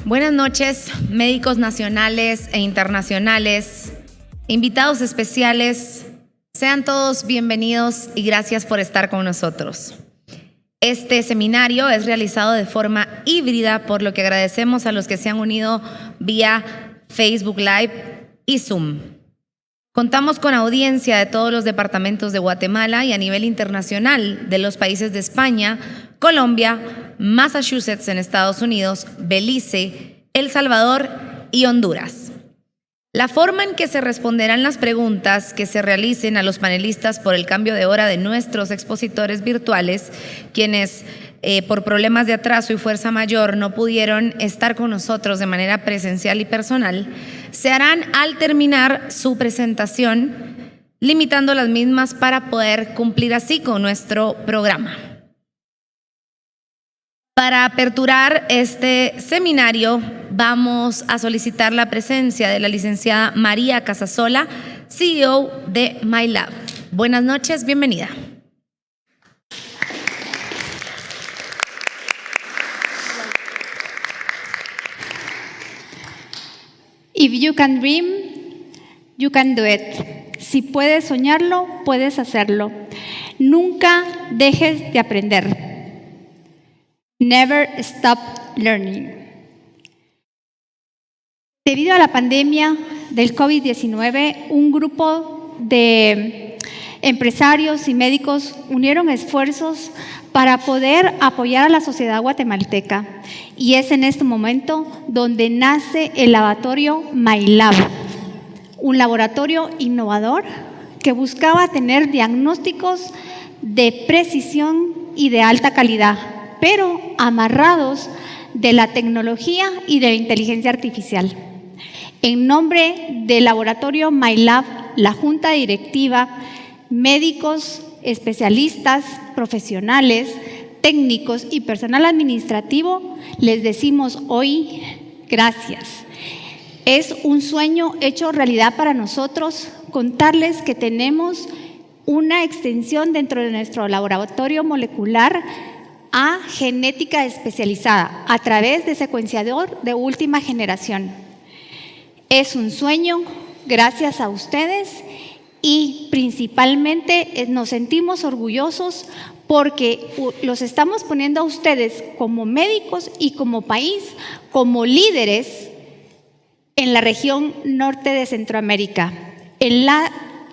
Buenas noches, médicos nacionales e internacionales, invitados especiales, sean todos bienvenidos y gracias por estar con nosotros. Este seminario es realizado de forma híbrida, por lo que agradecemos a los que se han unido vía Facebook Live y Zoom. Contamos con audiencia de todos los departamentos de Guatemala y a nivel internacional de los países de España, Colombia, Massachusetts en Estados Unidos, Belice, El Salvador y Honduras. La forma en que se responderán las preguntas que se realicen a los panelistas por el cambio de hora de nuestros expositores virtuales, quienes por problemas de atraso y fuerza mayor no pudieron estar con nosotros de manera presencial y personal, se harán al terminar su presentación, limitando las mismas para poder cumplir así con nuestro programa. Para aperturar este seminario, vamos a solicitar la presencia de la licenciada María Casasola, CEO de MyLab. Buenas noches, bienvenida. If you can dream, you can do it. Si puedes soñarlo, puedes hacerlo. Nunca dejes de aprender. Never stop learning. Debido a la pandemia del COVID-19, un grupo de empresarios y médicos unieron esfuerzos para poder apoyar a la sociedad guatemalteca. Y es en este momento donde nace el laboratorio MyLab, un laboratorio innovador que buscaba tener diagnósticos de precisión y de alta calidad, pero amarrados de la tecnología y de la inteligencia artificial. En nombre del laboratorio MyLab, la junta directiva, médicos, especialistas, profesionales, técnicos y personal administrativo, les decimos hoy gracias. Es un sueño hecho realidad para nosotros contarles que tenemos una extensión dentro de nuestro laboratorio molecular a genética especializada a través de secuenciador de última generación. Es un sueño gracias a ustedes y principalmente nos sentimos orgullosos porque los estamos poniendo a ustedes como médicos y como país, como líderes en la región norte de Centroamérica, en el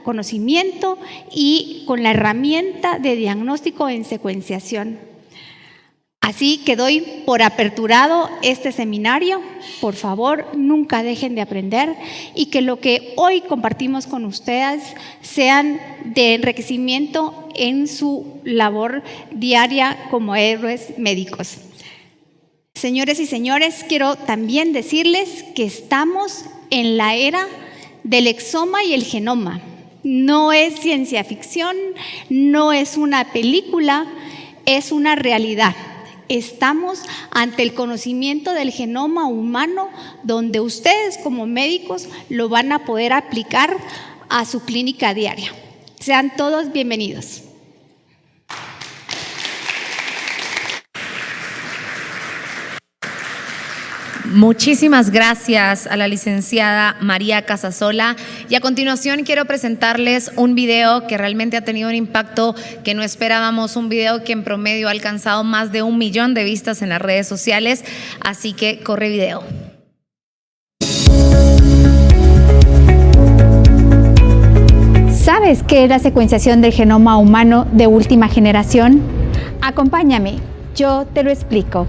conocimiento y con la herramienta de diagnóstico en secuenciación. Así que doy por aperturado este seminario. Por favor, nunca dejen de aprender y que lo que hoy compartimos con ustedes sean de enriquecimiento en su labor diaria como héroes médicos. Señores y señores, quiero también decirles que estamos en la era del exoma y el genoma. No es ciencia ficción, no es una película, es una realidad. Estamos ante el conocimiento del genoma humano, donde ustedes como médicos lo van a poder aplicar a su clínica diaria. Sean todos bienvenidos. Muchísimas gracias a la licenciada María Casasola y a continuación quiero presentarles un video que realmente ha tenido un impacto que no esperábamos, un video que en promedio ha alcanzado más de 1 millón de vistas en las redes sociales, así que corre video. ¿Sabes qué es la secuenciación del genoma humano de última generación? Acompáñame, yo te lo explico.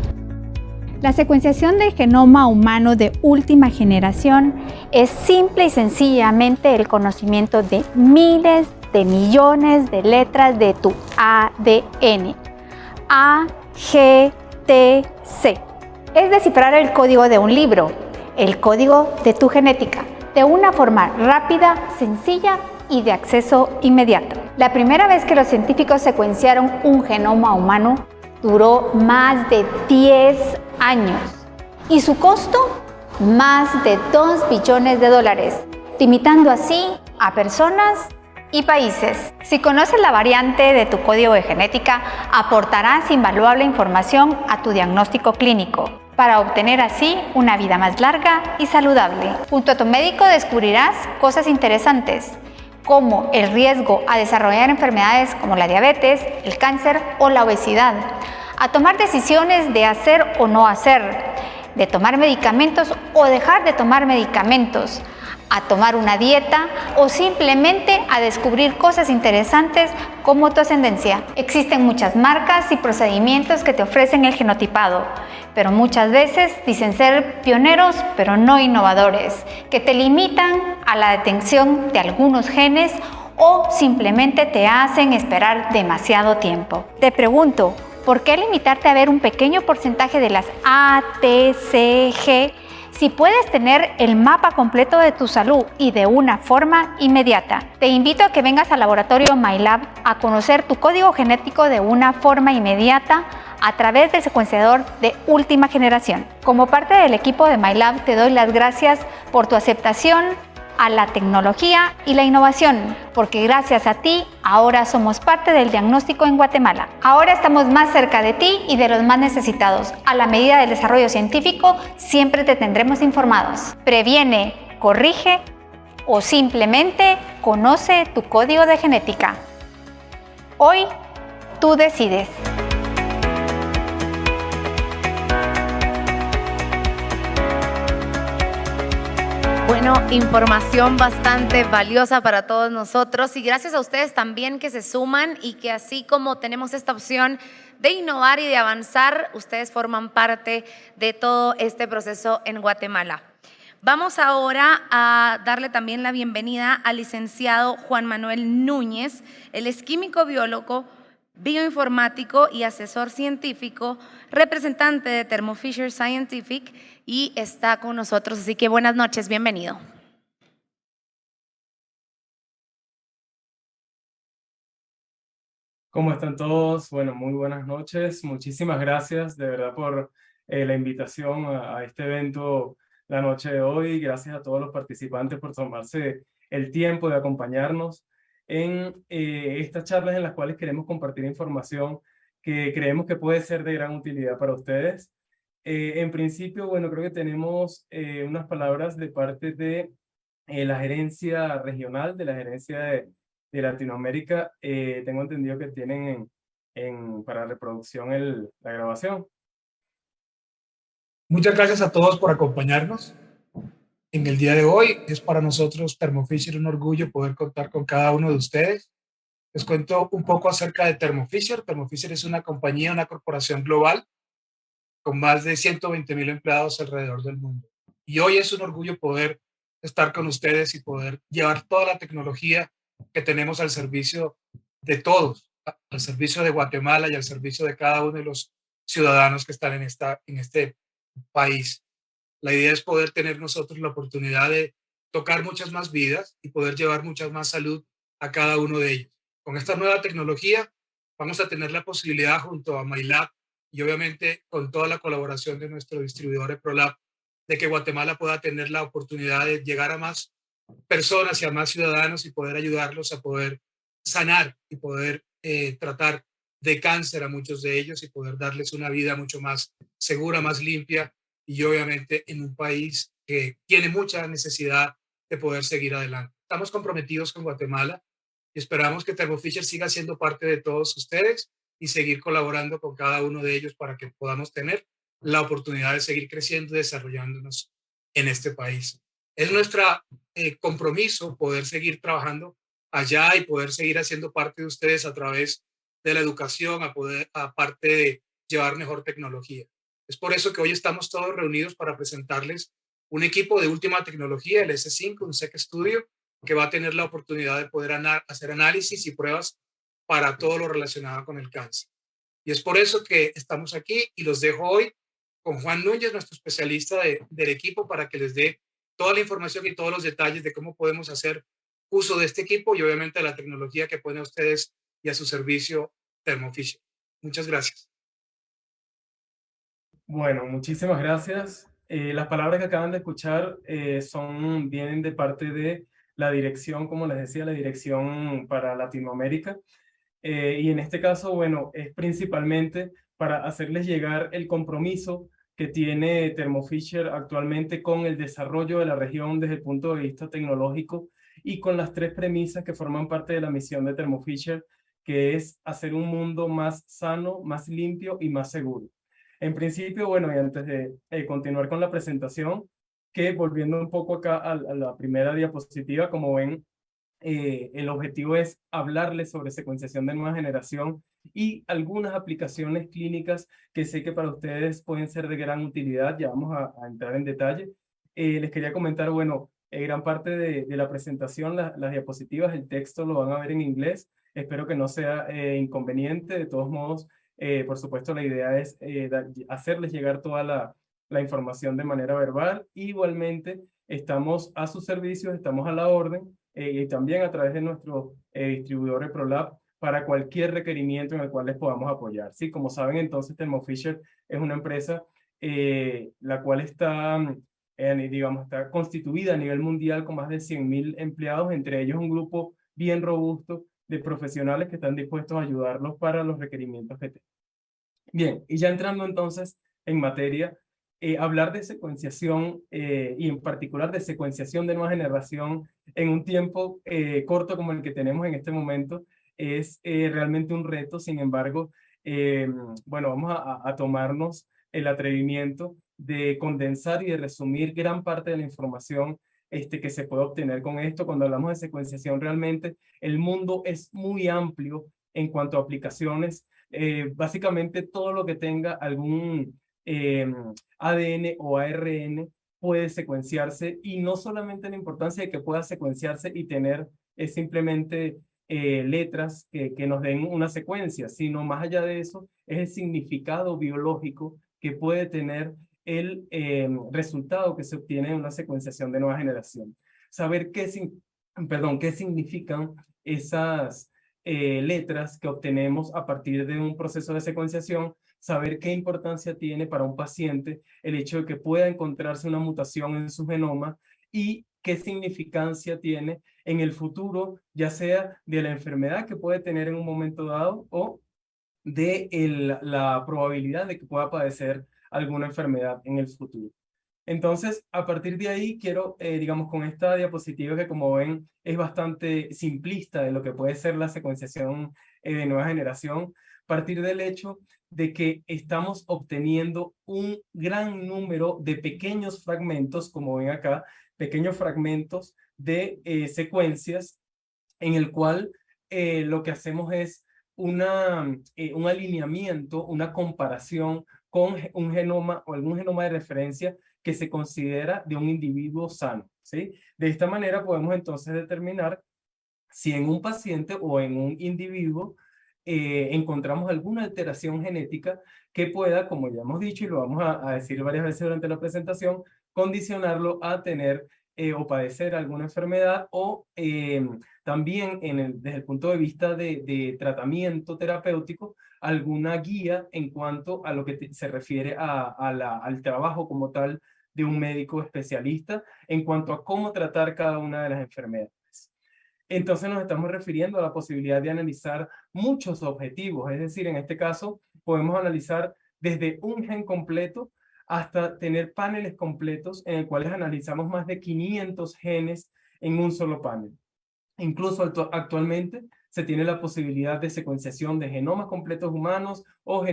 La secuenciación del genoma humano de última generación es simple y sencillamente el conocimiento de miles de millones de letras de tu ADN. A, G, T, C. Es descifrar el código de un libro, el código de tu genética, de una forma rápida, sencilla y de acceso inmediato. La primera vez que los científicos secuenciaron un genoma humano duró más de 10 años y su costo más de $2 billones, limitando así a personas y países. Si conoces la variante de tu código de genética, aportarás invaluable información a tu diagnóstico clínico. para obtener así una vida más larga y saludable. Junto a tu médico descubrirás cosas interesantes, como el riesgo a desarrollar enfermedades como la diabetes, el cáncer o la obesidad, a tomar decisiones de hacer o no hacer, de tomar medicamentos o dejar de tomar medicamentos, a tomar una dieta o simplemente a descubrir cosas interesantes como tu ascendencia. Existen muchas marcas y procedimientos que te ofrecen el genotipado, pero muchas veces dicen ser pioneros pero no innovadores, que te limitan a la detección de algunos genes o simplemente te hacen esperar demasiado tiempo. Te pregunto, ¿por qué limitarte a ver un pequeño porcentaje de las A, T, C, G si puedes tener el mapa completo de tu salud y de una forma inmediata? Te invito a que vengas al laboratorio MyLab a conocer tu código genético de una forma inmediata a través del secuenciador de última generación. Como parte del equipo de MyLab te doy las gracias por tu aceptación a la tecnología y la innovación, porque gracias a ti ahora somos parte del diagnóstico en Guatemala. Ahora estamos más cerca de ti y de los más necesitados. A la medida del desarrollo científico siempre te tendremos informados. Previene, corrige o simplemente conoce tu código de genética. Hoy tú decides. Bueno, información bastante valiosa para todos nosotros y gracias a ustedes también que se suman y que así como tenemos esta opción de innovar y de avanzar, ustedes forman parte de todo este proceso en Guatemala. Vamos ahora a darle también la bienvenida al licenciado Juan Manuel Núñez. Él es químico biólogo, bioinformático y asesor científico, representante de Thermo Fisher Scientific y está con nosotros, así que buenas noches, bienvenido. ¿Cómo están todos? Bueno, muy buenas noches. Muchísimas gracias de verdad por la invitación a este evento la noche de hoy. Gracias a todos los participantes por tomarse el tiempo de acompañarnos en estas charlas en las cuales queremos compartir información que creemos que puede ser de gran utilidad para ustedes. En principio, bueno, creo que tenemos unas palabras de parte de la gerencia regional, de la gerencia de Latinoamérica. Tengo entendido que tienen para reproducción la grabación. Muchas gracias a todos por acompañarnos en el día de hoy. Es para nosotros, Thermo Fisher, un orgullo poder contar con cada uno de ustedes. Les cuento un poco acerca de Thermo Fisher. Thermo Fisher es una compañía, una corporación global con más de 120,000 empleados alrededor del mundo. Y hoy es un orgullo poder estar con ustedes y poder llevar toda la tecnología que tenemos al servicio de todos, al servicio de Guatemala y al servicio de cada uno de los ciudadanos que están en este país. La idea es poder tener nosotros la oportunidad de tocar muchas más vidas y poder llevar mucha más salud a cada uno de ellos. Con esta nueva tecnología vamos a tener la posibilidad junto a MyLab y obviamente con toda la colaboración de nuestro distribuidor EPROLAB de que Guatemala pueda tener la oportunidad de llegar a más personas y a más ciudadanos y poder ayudarlos a poder sanar y poder tratar de cáncer a muchos de ellos y poder darles una vida mucho más segura, más limpia y obviamente en un país que tiene mucha necesidad de poder seguir adelante. Estamos comprometidos con Guatemala y esperamos que Thermo Fisher siga siendo parte de todos ustedes y seguir colaborando con cada uno de ellos para que podamos tener la oportunidad de seguir creciendo y desarrollándonos en este país. Es nuestro compromiso poder seguir trabajando allá y poder seguir haciendo parte de ustedes a través de la educación, aparte de llevar mejor tecnología. Es por eso que hoy estamos todos reunidos para presentarles un equipo de última tecnología, el S5, un SEC Studio, que va a tener la oportunidad de poder hacer análisis y pruebas para todo lo relacionado con el cáncer. Y es por eso que estamos aquí y los dejo hoy con Juan Núñez, nuestro especialista del equipo, para que les dé toda la información y todos los detalles de cómo podemos hacer uso de este equipo y obviamente de la tecnología que pone a ustedes y a su servicio Thermo Fisher. Muchas gracias. Bueno, muchísimas gracias. Las palabras que acaban de escuchar vienen de parte de la dirección, como les decía, la dirección para Latinoamérica. Y en este caso, bueno, es principalmente para hacerles llegar el compromiso que tiene Thermo Fisher actualmente con el desarrollo de la región desde el punto de vista tecnológico y con las 3 premisas que forman parte de la misión de Thermo Fisher, que es hacer un mundo más sano, más limpio y más seguro. En principio, bueno, y antes de continuar con la presentación, que volviendo un poco acá a la primera diapositiva, como ven, el objetivo es hablarles sobre secuenciación de nueva generación y algunas aplicaciones clínicas que sé que para ustedes pueden ser de gran utilidad. Ya vamos a entrar en detalle. Les quería comentar, bueno, gran parte de la presentación, las diapositivas, el texto lo van a ver en inglés. Espero que no sea inconveniente. De todos modos, por supuesto, la idea es hacerles llegar toda la información de manera verbal. Igualmente, estamos a sus servicios, estamos a la orden, y también a través de nuestro distribuidor ProLab para cualquier requerimiento en el cual les podamos apoyar. Sí, como saben, entonces Thermo Fisher es una empresa la cual está, digamos, está constituida a nivel mundial con más de 100.000 empleados, entre ellos un grupo bien robusto de profesionales que están dispuestos a ayudarlos para los requerimientos que tengan. Bien, y ya entrando entonces en materia, hablar de secuenciación y en particular de secuenciación de nueva generación en un tiempo corto como el que tenemos en este momento es realmente un reto. Sin embargo, bueno, vamos a tomarnos el atrevimiento de condensar y de resumir gran parte de la información que se puede obtener con esto. Cuando hablamos de secuenciación, realmente el mundo es muy amplio en cuanto a aplicaciones. Básicamente todo lo que tenga algún ADN o ARN puede secuenciarse, y no solamente la importancia de que pueda secuenciarse y tener simplemente letras que nos den una secuencia, sino más allá de eso es el significado biológico que puede tener el resultado que se obtiene en una secuenciación de nueva generación. Saber qué significan esas letras que obtenemos a partir de un proceso de secuenciación, saber qué importancia tiene para un paciente el hecho de que pueda encontrarse una mutación en su genoma y qué significancia tiene en el futuro, ya sea de la enfermedad que puede tener en un momento dado o de la probabilidad de que pueda padecer alguna enfermedad en el futuro. Entonces, a partir de ahí, quiero, digamos, con esta diapositiva que como ven es bastante simplista de lo que puede ser la secuenciación de nueva generación, partir del hecho de que estamos obteniendo un gran número de pequeños fragmentos, como ven acá, pequeños fragmentos de secuencias en el cual lo que hacemos es un alineamiento, una comparación con un genoma o algún genoma de referencia que se considera de un individuo sano, ¿sí? De esta manera podemos entonces determinar si en un paciente o en un individuo encontramos alguna alteración genética que pueda, como ya hemos dicho y lo vamos a decir varias veces durante la presentación, condicionarlo a tener o padecer alguna enfermedad o también desde el punto de vista de tratamiento terapéutico, alguna guía en cuanto a lo que se refiere al trabajo como tal de un médico especialista en cuanto a cómo tratar cada una de las enfermedades. Entonces nos estamos refiriendo a la posibilidad de analizar muchos objetivos, es decir, en este caso podemos analizar desde un gen completo hasta tener paneles completos en los cuales analizamos más de 500 genes en un solo panel. Incluso actualmente se tiene la posibilidad de secuenciación de genomas completos humanos o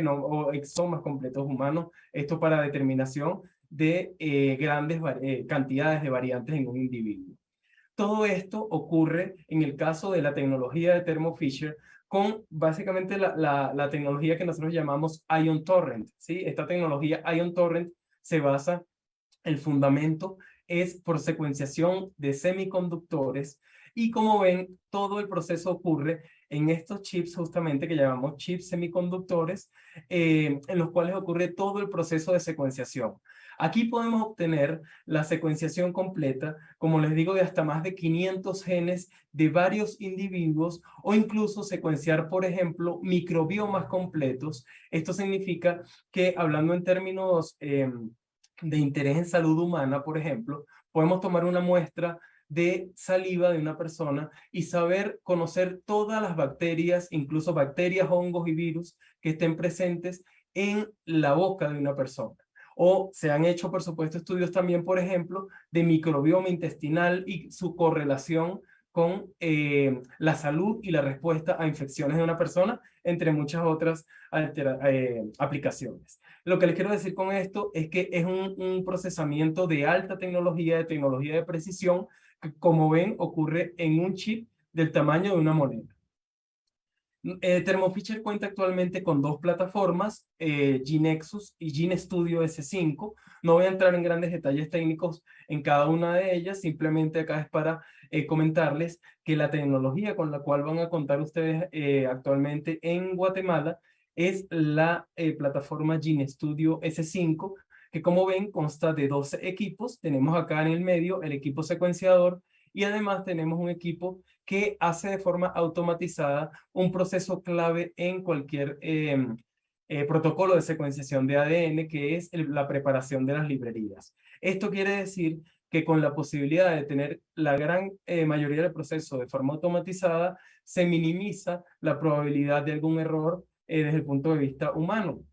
exomas completos humanos, esto para determinación de grandes cantidades de variantes en un individuo. Todo esto ocurre en el caso de la tecnología de Thermo Fisher con básicamente la tecnología que nosotros llamamos Ion Torrent, ¿sí? Esta tecnología Ion Torrent se basa, el fundamento es por secuenciación de semiconductores, y como ven, todo el proceso ocurre en estos chips justamente que llamamos chips semiconductores, en los cuales ocurre todo el proceso de secuenciación. Aquí podemos obtener la secuenciación completa, como les digo, de hasta más de 500 genes de varios individuos, o incluso secuenciar, por ejemplo, microbiomas completos. Esto significa que, hablando en términos de interés en salud humana, por ejemplo, podemos tomar una muestra de saliva de una persona y conocer todas las bacterias, incluso bacterias, hongos y virus que estén presentes en la boca de una persona. O se han hecho, por supuesto, estudios también, por ejemplo, de microbioma intestinal y su correlación con la salud y la respuesta a infecciones de una persona, entre muchas otras aplicaciones. Lo que les quiero decir con esto es que es un procesamiento de alta tecnología, de tecnología de precisión, que como ven ocurre en un chip del tamaño de una moneda. Thermo Fisher cuenta actualmente con dos plataformas, GeneXus y GeneStudio S5. No voy a entrar en grandes detalles técnicos en cada una de ellas, simplemente acá es para comentarles que la tecnología con la cual van a contar ustedes actualmente en Guatemala es la plataforma GeneStudio S5, que como ven consta de 12 equipos. Tenemos acá en el medio el equipo secuenciador y además tenemos un equipo que hace de forma automatizada un proceso clave en cualquier protocolo de secuenciación de ADN, que es la preparación de las librerías. Esto quiere decir que con la posibilidad de tener la gran mayoría del proceso de forma automatizada, se minimiza la probabilidad de algún error desde el punto de vista humano.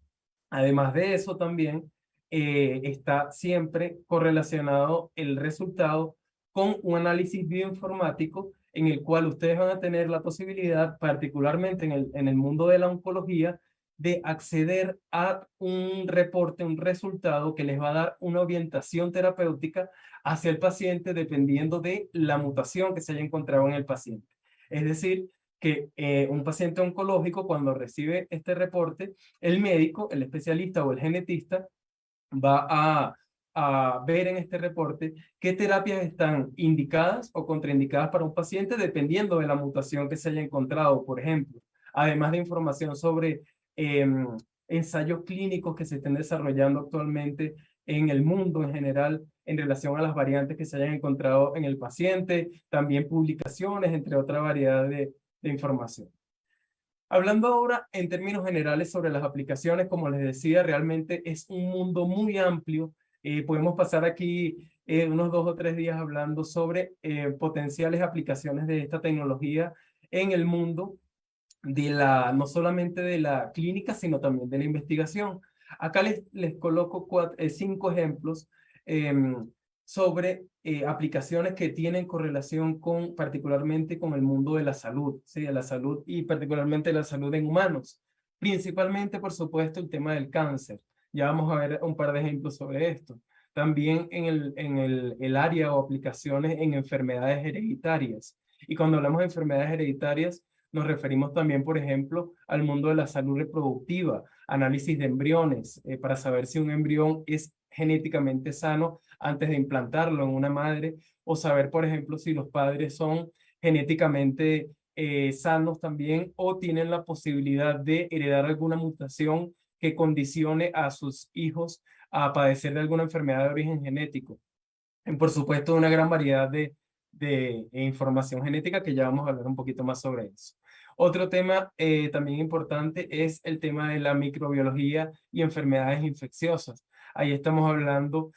Además de eso también está siempre correlacionado el resultado con un análisis bioinformático en el cual ustedes van a tener la posibilidad, particularmente en el mundo de la oncología, de acceder a un reporte, un resultado que les va a dar una orientación terapéutica hacia el paciente dependiendo de la mutación que se haya encontrado en el paciente. Es decir, que un paciente oncológico, cuando recibe este reporte, el médico, el especialista o el genetista va a ver en este reporte qué terapias están indicadas o contraindicadas para un paciente dependiendo de la mutación que se haya encontrado, por ejemplo. Además de información sobre ensayos clínicos que se estén desarrollando actualmente en el mundo en general en relación a las variantes que se hayan encontrado en el paciente, también publicaciones, entre otra variedad de información. Hablando ahora en términos generales sobre las aplicaciones, como les decía, realmente es un mundo muy amplio. Podemos pasar aquí unos 2 o 3 días hablando sobre potenciales aplicaciones de esta tecnología en el mundo, no solamente de la clínica, sino también de la investigación. Acá les coloco 5 ejemplos sobre aplicaciones que tienen correlación particularmente con el mundo de la salud, ¿sí? De la salud y particularmente la salud en humanos. Principalmente, por supuesto, el tema del cáncer. Ya vamos a ver un par de ejemplos sobre esto. También en el área o aplicaciones en enfermedades hereditarias. Y cuando hablamos de enfermedades hereditarias, nos referimos también, por ejemplo, al mundo de la salud reproductiva, análisis de embriones, para saber si un embrión es genéticamente sano antes de implantarlo en una madre, o saber, por ejemplo, si los padres son genéticamente sanos también o tienen la posibilidad de heredar alguna mutación que condicione a sus hijos a padecer de alguna enfermedad de origen genético. Por supuesto, una gran variedad de información genética que ya vamos a hablar un poquito más sobre eso. Otro tema también importante es el tema de la microbiología y enfermedades infecciosas. Ahí estamos hablando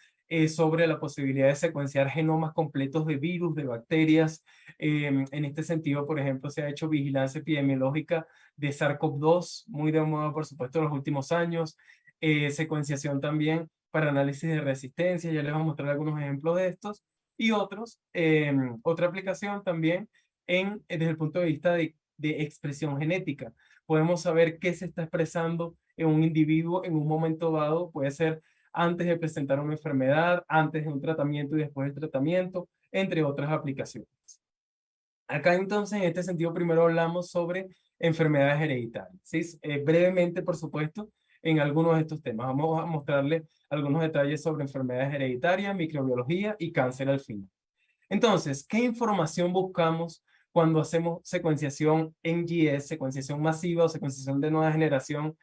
sobre la posibilidad de secuenciar genomas completos de virus, de bacterias. En este sentido, por ejemplo, se ha hecho vigilancia epidemiológica de SARS-CoV-2, muy de moda, por supuesto, en los últimos años. Secuenciación también para análisis de resistencia, ya les voy a mostrar algunos ejemplos de estos. Y otra aplicación también desde el punto de vista de expresión genética. Podemos saber qué se está expresando en un individuo en un momento dado, puede ser antes de presentar una enfermedad, antes de un tratamiento y después del tratamiento, entre otras aplicaciones. Acá entonces, en este sentido, primero hablamos sobre enfermedades hereditarias, ¿sí? Brevemente, por supuesto, en algunos de estos temas. Vamos a mostrarles algunos detalles sobre enfermedades hereditarias, microbiología y cáncer al final. Entonces, ¿qué información buscamos cuando hacemos secuenciación NGS, secuenciación masiva o secuenciación de nueva generación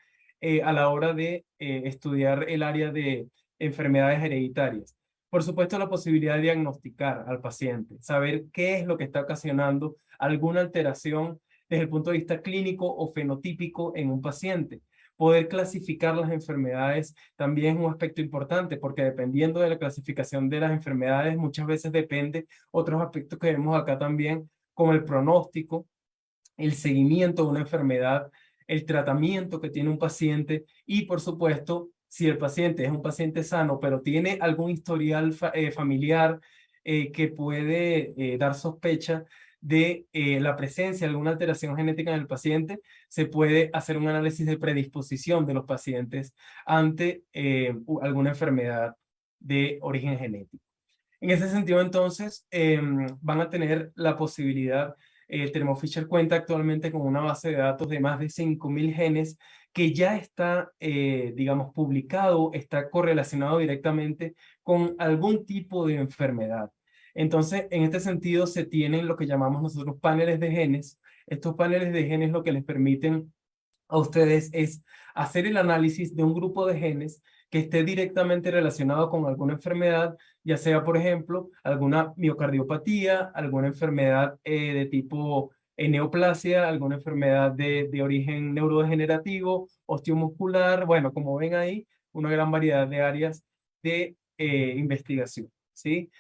a la hora de estudiar el área de enfermedades hereditarias? Por supuesto, la posibilidad de diagnosticar al paciente, saber qué es lo que está ocasionando alguna alteración desde el punto de vista clínico o fenotípico en un paciente. Poder clasificar las enfermedades también es un aspecto importante, porque dependiendo de la clasificación de las enfermedades, muchas veces depende otros aspectos que vemos acá también, como el pronóstico, el seguimiento de una enfermedad, el tratamiento que tiene un paciente y, por supuesto, si el paciente es un paciente sano, pero tiene algún historial familiar que puede dar sospecha de la presencia de alguna alteración genética en el paciente, se puede hacer un análisis de predisposición de los pacientes ante alguna enfermedad de origen genético. En ese sentido, entonces, van a tener la posibilidad, Thermo Fisher cuenta actualmente con una base de datos de más de 5.000 genes que ya está, digamos, publicado, está correlacionado directamente con algún tipo de enfermedad. Entonces, en este sentido, se tienen lo que llamamos nosotros paneles de genes. Estos paneles de genes lo que les permiten a ustedes es hacer el análisis de un grupo de genes que esté directamente relacionado con alguna enfermedad, ya sea, por ejemplo, alguna miocardiopatía, alguna enfermedad de tipo neoplasia, alguna enfermedad de origen neurodegenerativo, osteomuscular, bueno, como ven ahí, una gran variedad de áreas de investigación, ¿sí?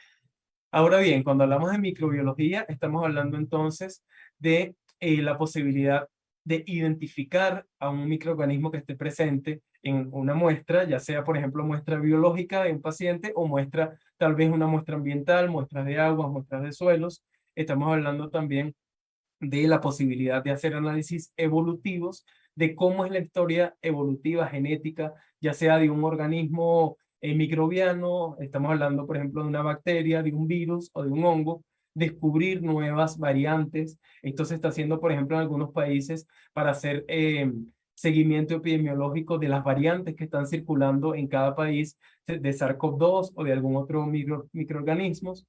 Ahora bien, cuando hablamos de microbiología, estamos hablando entonces de la posibilidad de identificar a un microorganismo que esté presente en una muestra, ya sea, por ejemplo, muestra biológica de un paciente o muestra, tal vez una muestra ambiental, muestras de agua, muestras de suelos. Estamos hablando también de la posibilidad de hacer análisis evolutivos de cómo es la historia evolutiva genética, ya sea de un organismo microbiano, estamos hablando, por ejemplo, de una bacteria, de un virus o de un hongo, descubrir nuevas variantes. Esto se está haciendo, por ejemplo, en algunos países para hacer seguimiento epidemiológico de las variantes que están circulando en cada país de SARS-CoV-2 o de algún otro microorganismos,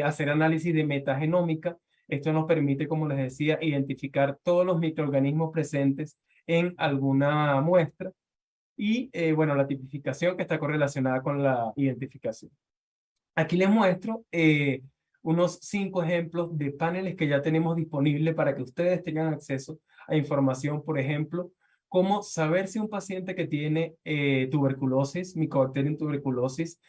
hacer análisis de metagenómica. Esto nos permite, como les decía, identificar todos los microorganismos presentes en alguna muestra y, bueno, la tipificación que está correlacionada con la identificación. Aquí les muestro unos 5 ejemplos de paneles que ya tenemos disponibles para que ustedes tengan acceso a información, por ejemplo, cómo saber si un paciente que tiene tuberculosis, Mycobacterium tuberculosis,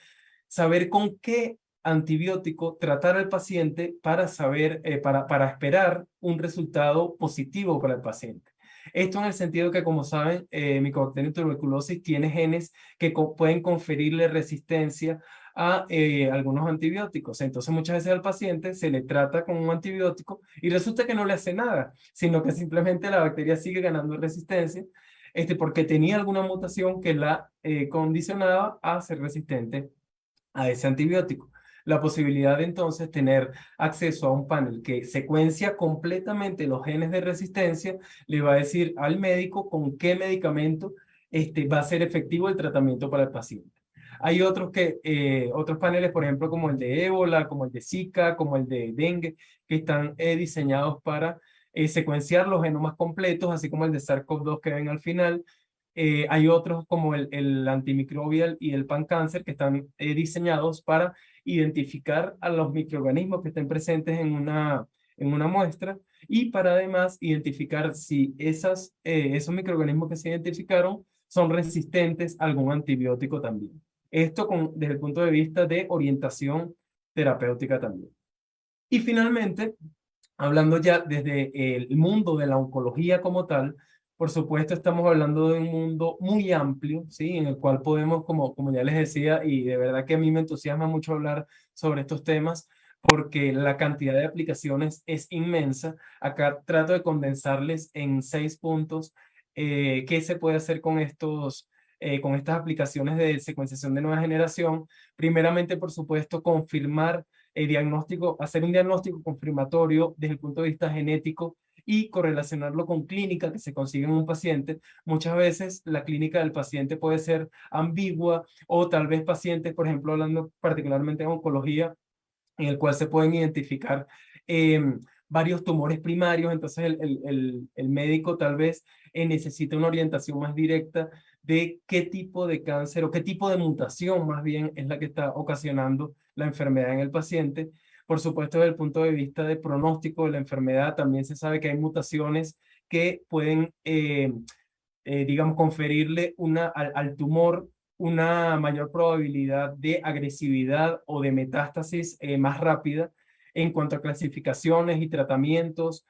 saber con qué antibiótico tratar al paciente para saber, para esperar un resultado positivo para el paciente. Esto en el sentido que, como saben, Mycobacterium tuberculosis tiene genes que pueden conferirle resistencia a algunos antibióticos. Entonces, muchas veces al paciente se le trata con un antibiótico y resulta que no le hace nada, sino que simplemente la bacteria sigue ganando resistencia, porque tenía alguna mutación que la condicionaba a ser resistente a ese antibiótico. La posibilidad de entonces tener acceso a un panel que secuencia completamente los genes de resistencia le va a decir al médico con qué medicamento va a ser efectivo el tratamiento para el paciente. Hay otros paneles, por ejemplo, como el de ébola, como el de Zika, como el de dengue, que están diseñados para secuenciar los genomas completos, así como el de SARS-CoV-2 que ven al final. Hay otros como el antimicrobial y el pan-cáncer que están diseñados para identificar a los microorganismos que estén presentes en una muestra y para además identificar si esos microorganismos que se identificaron son resistentes a algún antibiótico también. Esto desde el punto de vista de orientación terapéutica también. Y finalmente, hablando ya desde el mundo de la oncología como tal, por supuesto estamos hablando de un mundo muy amplio, ¿sí? En el cual podemos, como ya les decía, y de verdad que a mí me entusiasma mucho hablar sobre estos temas, porque la cantidad de aplicaciones es inmensa. Acá trato de condensarles en 6 puntos qué se puede hacer con estas aplicaciones de secuenciación de nueva generación. Primeramente, por supuesto, confirmar hacer un diagnóstico confirmatorio desde el punto de vista genético y correlacionarlo con clínica que se consigue en un paciente. Muchas veces la clínica del paciente puede ser ambigua o tal vez pacientes, por ejemplo, hablando particularmente de oncología, en el cual se pueden identificar varios tumores primarios, entonces el médico tal vez necesita una orientación más directa de qué tipo de cáncer o qué tipo de mutación más bien es la que está ocasionando la enfermedad en el paciente. Por supuesto, desde el punto de vista de pronóstico de la enfermedad, también se sabe que hay mutaciones que pueden, digamos, conferirle al tumor una mayor probabilidad de agresividad o de metástasis más rápida en cuanto a clasificaciones y tratamientos.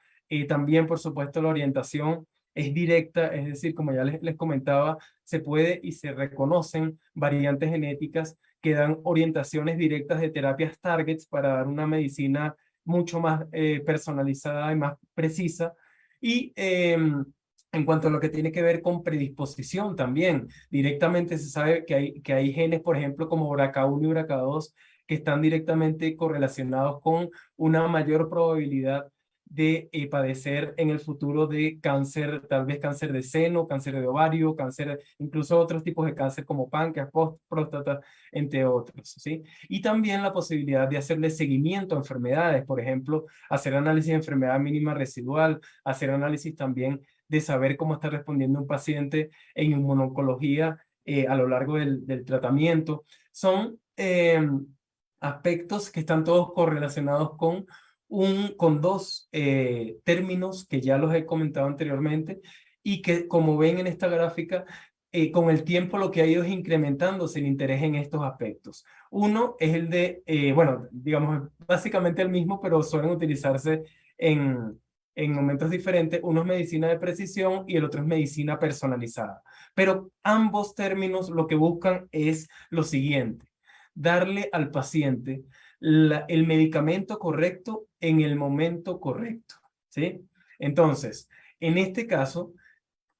También, por supuesto, la orientación es directa, es decir, como ya les comentaba, se puede y se reconocen variantes genéticas que dan orientaciones directas de terapias targets para dar una medicina mucho más personalizada y más precisa. Y en cuanto a lo que tiene que ver con predisposición también, directamente se sabe que hay genes, por ejemplo, como BRCA1 y BRCA2, que están directamente correlacionados con una mayor probabilidad de padecer en el futuro de cáncer, tal vez cáncer de seno, cáncer de ovario, cáncer, incluso otros tipos de cáncer como páncreas, próstata, entre otros, ¿sí? Y también la posibilidad de hacerle seguimiento a enfermedades, por ejemplo, hacer análisis de enfermedad mínima residual, hacer análisis también de saber cómo está respondiendo un paciente en inmunoncología a lo largo del tratamiento. Son aspectos que están todos correlacionados con dos términos que ya los he comentado anteriormente y que, como ven en esta gráfica, con el tiempo lo que ha ido es incrementándose el interés en estos aspectos. Uno es el de, bueno, digamos, básicamente el mismo, pero suelen utilizarse en momentos diferentes. Uno es medicina de precisión y el otro es medicina personalizada. Pero ambos términos lo que buscan es lo siguiente: darle al paciente el medicamento correcto en el momento correcto, ¿sí? Entonces, en este caso,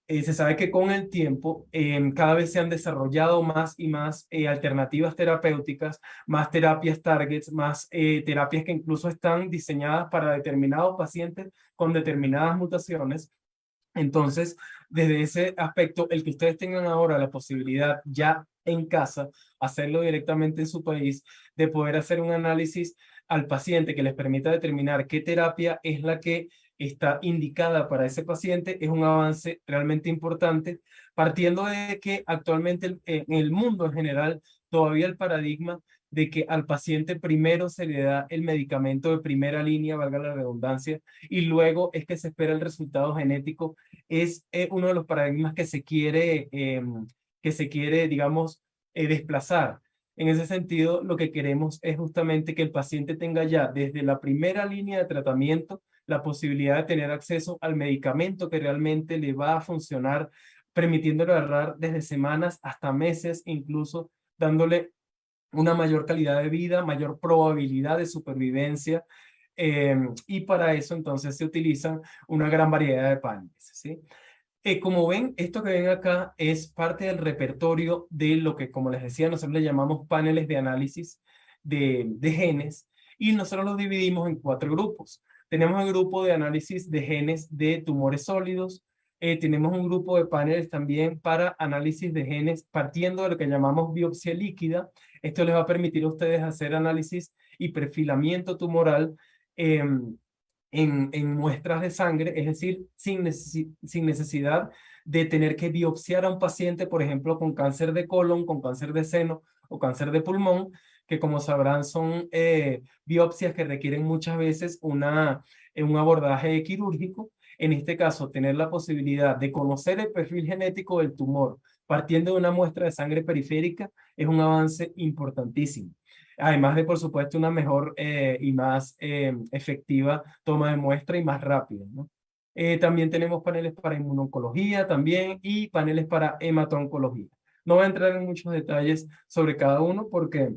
se sabe que con el tiempo cada vez se han desarrollado más y más alternativas terapéuticas, más terapias targets, más terapias que incluso están diseñadas para determinados pacientes con determinadas mutaciones. Entonces, desde ese aspecto, el que ustedes tengan ahora la posibilidad ya en casa, hacerlo directamente en su país, de poder hacer un análisis al paciente que les permita determinar qué terapia es la que está indicada para ese paciente, es un avance realmente importante, partiendo de que actualmente en el mundo en general, todavía el paradigma de que al paciente primero se le da el medicamento de primera línea, valga la redundancia, y luego es que se espera el resultado genético, es uno de los paradigmas que se quiere, digamos, desplazar. En ese sentido, lo que queremos es justamente que el paciente tenga ya desde la primera línea de tratamiento la posibilidad de tener acceso al medicamento que realmente le va a funcionar, permitiéndole ahorrar desde semanas hasta meses, incluso dándole una mayor calidad de vida, mayor probabilidad de supervivencia, y para eso entonces se utilizan una gran variedad de paneles, ¿sí? Como ven, esto que ven acá es parte del repertorio de lo que, como les decía, nosotros le llamamos paneles de análisis de genes, y nosotros los dividimos en 4 grupos. Tenemos el grupo de análisis de genes de tumores sólidos, tenemos un grupo de paneles también para análisis de genes partiendo de lo que llamamos biopsia líquida. Esto les va a permitir a ustedes hacer análisis y perfilamiento tumoral en muestras de sangre, es decir, sin necesidad de tener que biopsiar a un paciente, por ejemplo, con cáncer de colon, con cáncer de seno o cáncer de pulmón, que como sabrán son biopsias que requieren muchas veces un abordaje quirúrgico. En este caso, tener la posibilidad de conocer el perfil genético del tumor partiendo de una muestra de sangre periférica es un avance importantísimo. Además de, por supuesto, una mejor y más efectiva toma de muestra y más rápida, ¿no? También tenemos paneles para inmunoncología también y paneles para hematoncología. No voy a entrar en muchos detalles sobre cada uno porque,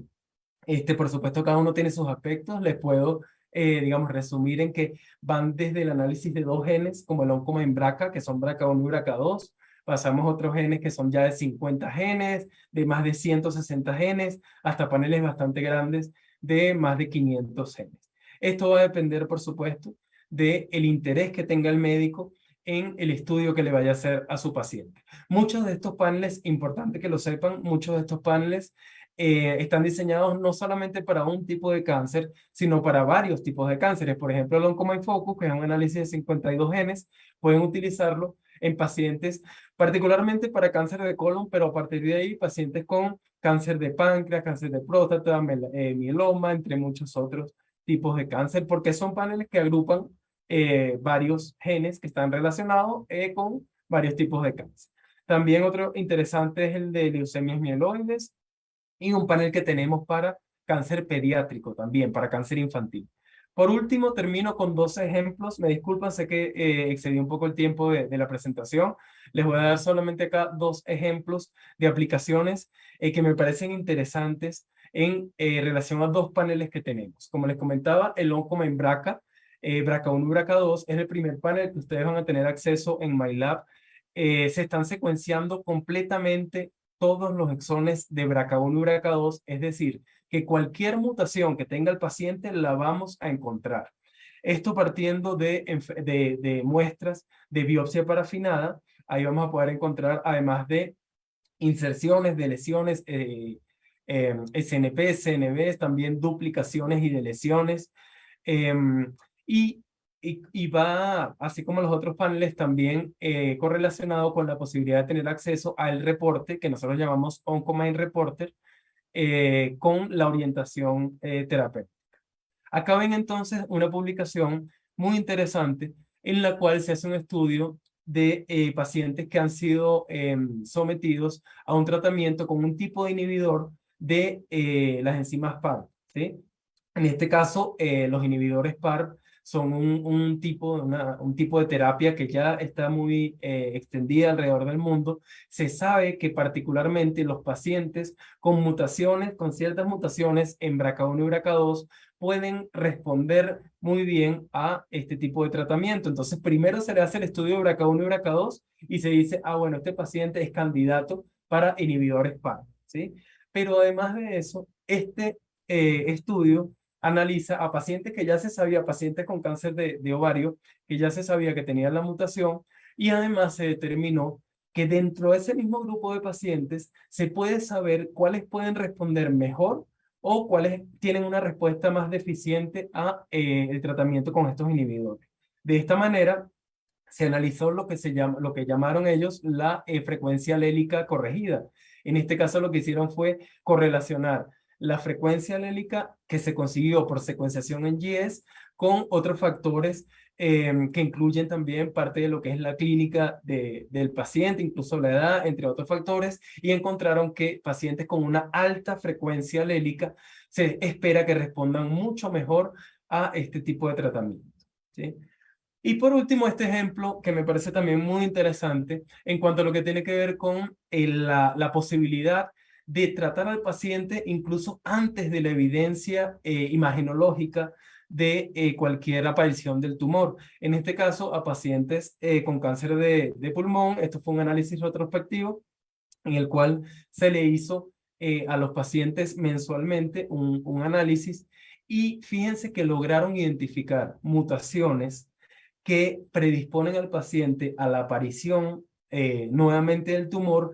por supuesto, cada uno tiene sus aspectos. Les puedo, digamos, resumir en que van desde el análisis de 2 genes, como el Oncoma en BRCA, que son BRCA1 y BRCA2. Pasamos a otros genes que son ya de 50 genes, de más de 160 genes, hasta paneles bastante grandes de más de 500 genes. Esto va a depender, por supuesto, del interés que tenga el médico en el estudio que le vaya a hacer a su paciente. Muchos de estos paneles, importante que lo sepan, muchos de estos paneles están diseñados no solamente para un tipo de cáncer, sino para varios tipos de cánceres. Por ejemplo, el Oncoma in Focus, que es un análisis de 52 genes, pueden utilizarlo en pacientes, particularmente para cáncer de colon, pero a partir de ahí pacientes con cáncer de páncreas, cáncer de próstata, mieloma, entre muchos otros tipos de cáncer, porque son paneles que agrupan varios genes que están relacionados con varios tipos de cáncer. También otro interesante es el de leucemias mieloides y un panel que tenemos para cáncer pediátrico también, para cáncer infantil. Por último, termino con 2 ejemplos. Me disculpan, sé que excedí un poco el tiempo de la presentación. Les voy a dar solamente acá 2 ejemplos de aplicaciones que me parecen interesantes en relación a 2 paneles que tenemos. Como les comentaba, el Oncoma en BRCA, BRCA1 y BRCA2 es el primer panel que ustedes van a tener acceso en MyLab. Se están secuenciando completamente todos los exones de BRCA1 y BRCA2, es decir, que cualquier mutación que tenga el paciente la vamos a encontrar. Esto partiendo de muestras de biopsia parafinada. Ahí vamos a poder encontrar, además de inserciones de lesiones, SNP, CNVs, también duplicaciones y deleciones. Y va, así como los otros paneles, también correlacionado con la posibilidad de tener acceso al reporte que nosotros llamamos Oncomine Reporter, con la orientación terapéutica. Acá ven entonces una publicación muy interesante en la cual se hace un estudio de pacientes que han sido sometidos a un tratamiento con un tipo de inhibidor de las enzimas PARP, ¿sí? En este caso, los inhibidores PARP son un tipo de terapia que ya está muy extendida alrededor del mundo. Se sabe que particularmente los pacientes con mutaciones, con ciertas mutaciones en BRCA1 y BRCA2, pueden responder muy bien a este tipo de tratamiento. Entonces, primero se le hace el estudio de BRCA1 y BRCA2 y se dice, bueno, este paciente es candidato para inhibidores PARP, ¿sí? Pero además de eso, este estudio analiza a pacientes que ya se sabía, pacientes con cáncer de ovario, que ya se sabía que tenían la mutación, y además se determinó que dentro de ese mismo grupo de pacientes se puede saber cuáles pueden responder mejor o cuáles tienen una respuesta más deficiente a el tratamiento con estos inhibidores. De esta manera, se analizó lo que llamaron ellos la frecuencia alélica corregida. En este caso lo que hicieron fue correlacionar la frecuencia alélica que se consiguió por secuenciación en GS con otros factores que incluyen también parte de lo que es la clínica del paciente, incluso la edad, entre otros factores, y encontraron que pacientes con una alta frecuencia alélica se espera que respondan mucho mejor a este tipo de tratamiento, ¿sí? Y por último, este ejemplo que me parece también muy interesante en cuanto a lo que tiene que ver con la posibilidad de tratar al paciente incluso antes de la evidencia imagenológica de cualquier aparición del tumor. En este caso, a pacientes con cáncer de pulmón. Esto fue un análisis retrospectivo en el cual se le hizo a los pacientes mensualmente un análisis, y fíjense que lograron identificar mutaciones que predisponen al paciente a la aparición nuevamente del tumor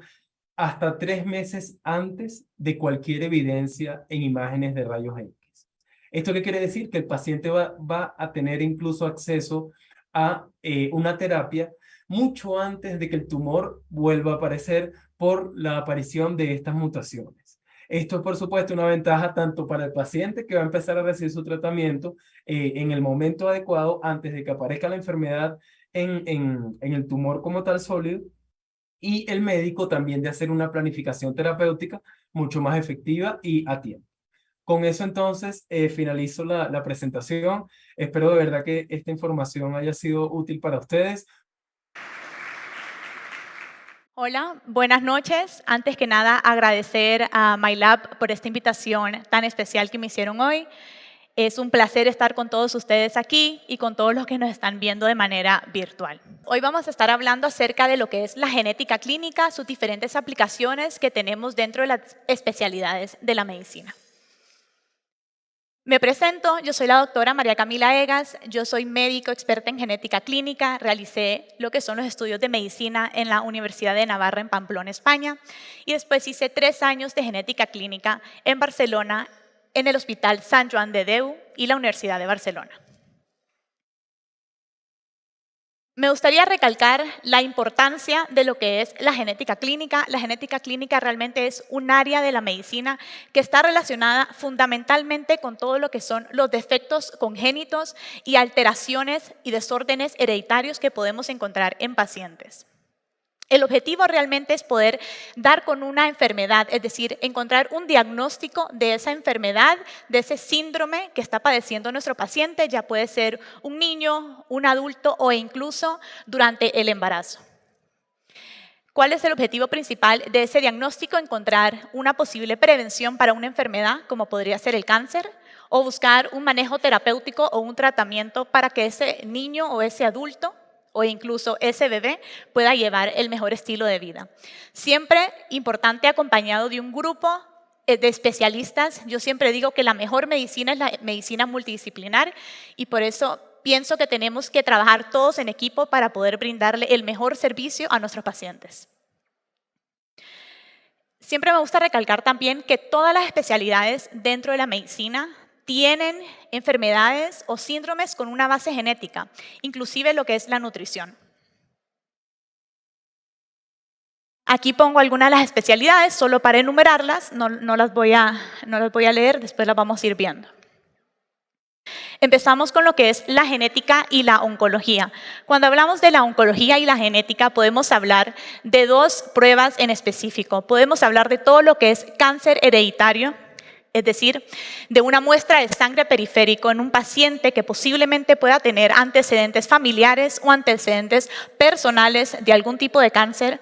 hasta 3 meses antes de cualquier evidencia en imágenes de rayos X. ¿Esto qué quiere decir? Que el paciente va a tener incluso acceso a una terapia mucho antes de que el tumor vuelva a aparecer por la aparición de estas mutaciones. Esto es, por supuesto, una ventaja tanto para el paciente, que va a empezar a recibir su tratamiento en el momento adecuado antes de que aparezca la enfermedad en el tumor como tal sólido, y el médico también de hacer una planificación terapéutica mucho más efectiva y a tiempo. Con eso entonces finalizo la presentación. Espero de verdad que esta información haya sido útil para ustedes. Hola, buenas noches. Antes que nada, agradecer a MyLab por esta invitación tan especial que me hicieron hoy. Es un placer estar con todos ustedes aquí y con todos los que nos están viendo de manera virtual. Hoy vamos a estar hablando acerca de lo que es la genética clínica, sus diferentes aplicaciones que tenemos dentro de las especialidades de la medicina. Me presento, yo soy la doctora María Camila Egas, yo soy médico experta en genética clínica, realicé lo que son los estudios de medicina en la Universidad de Navarra en Pamplona, España, y después hice 3 años de genética clínica en Barcelona, en el Hospital Sant Joan de Déu y la Universidad de Barcelona. Me gustaría recalcar la importancia de lo que es la genética clínica. La genética clínica realmente es un área de la medicina que está relacionada fundamentalmente con todo lo que son los defectos congénitos y alteraciones y desórdenes hereditarios que podemos encontrar en pacientes. El objetivo realmente es poder dar con una enfermedad, es decir, encontrar un diagnóstico de esa enfermedad, de ese síndrome que está padeciendo nuestro paciente, ya puede ser un niño, un adulto o incluso durante el embarazo. ¿Cuál es el objetivo principal de ese diagnóstico? Encontrar una posible prevención para una enfermedad, como podría ser el cáncer, o buscar un manejo terapéutico o un tratamiento para que ese niño o ese adulto o incluso ese bebé pueda llevar el mejor estilo de vida. Siempre importante acompañado de un grupo de especialistas. Yo siempre digo que la mejor medicina es la medicina multidisciplinar y por eso pienso que tenemos que trabajar todos en equipo para poder brindarle el mejor servicio a nuestros pacientes. Siempre me gusta recalcar también que todas las especialidades dentro de la medicina tienen enfermedades o síndromes con una base genética, inclusive lo que es la nutrición. Aquí pongo algunas de las especialidades, solo para enumerarlas, no las voy a leer, después las vamos a ir viendo. Empezamos con lo que es la genética y la oncología. Cuando hablamos de la oncología y la genética, podemos hablar de dos pruebas en específico. Podemos hablar de todo lo que es cáncer hereditario, es decir, de una muestra de sangre periférico en un paciente que posiblemente pueda tener antecedentes familiares o antecedentes personales de algún tipo de cáncer.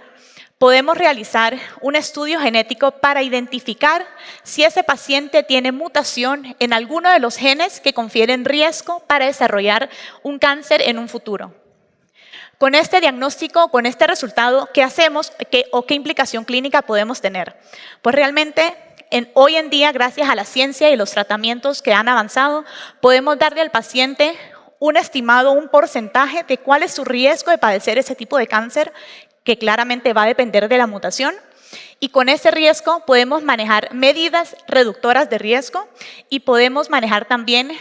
Podemos realizar un estudio genético para identificar si ese paciente tiene mutación en alguno de los genes que confieren riesgo para desarrollar un cáncer en un futuro. Con este diagnóstico, con este resultado, ¿qué hacemos o qué implicación clínica podemos tener? Pues realmente, hoy en día, gracias a la ciencia y los tratamientos que han avanzado, podemos darle al paciente un estimado, un porcentaje de cuál es su riesgo de padecer ese tipo de cáncer, que claramente va a depender de la mutación. Y con ese riesgo podemos manejar medidas reductoras de riesgo y podemos manejar también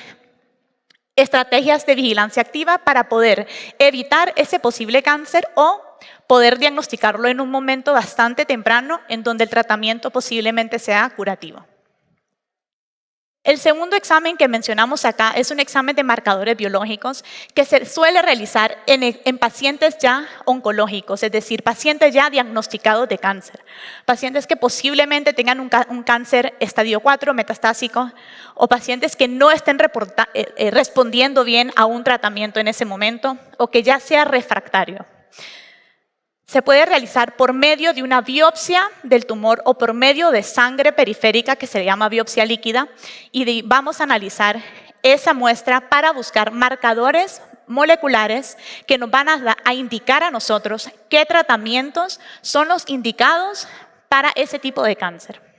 estrategias de vigilancia activa para poder evitar ese posible cáncer o poder diagnosticarlo en un momento bastante temprano en donde el tratamiento posiblemente sea curativo. El segundo examen que mencionamos acá es un examen de marcadores biológicos que se suele realizar en pacientes ya oncológicos, es decir, pacientes ya diagnosticados de cáncer, pacientes que posiblemente tengan un cáncer estadio 4 metastásico o pacientes que no estén respondiendo bien a un tratamiento en ese momento o que ya sea refractario. Se puede realizar por medio de una biopsia del tumor o por medio de sangre periférica que se llama biopsia líquida y vamos a analizar esa muestra para buscar marcadores moleculares que nos van a indicar a nosotros qué tratamientos son los indicados para ese tipo de cáncer.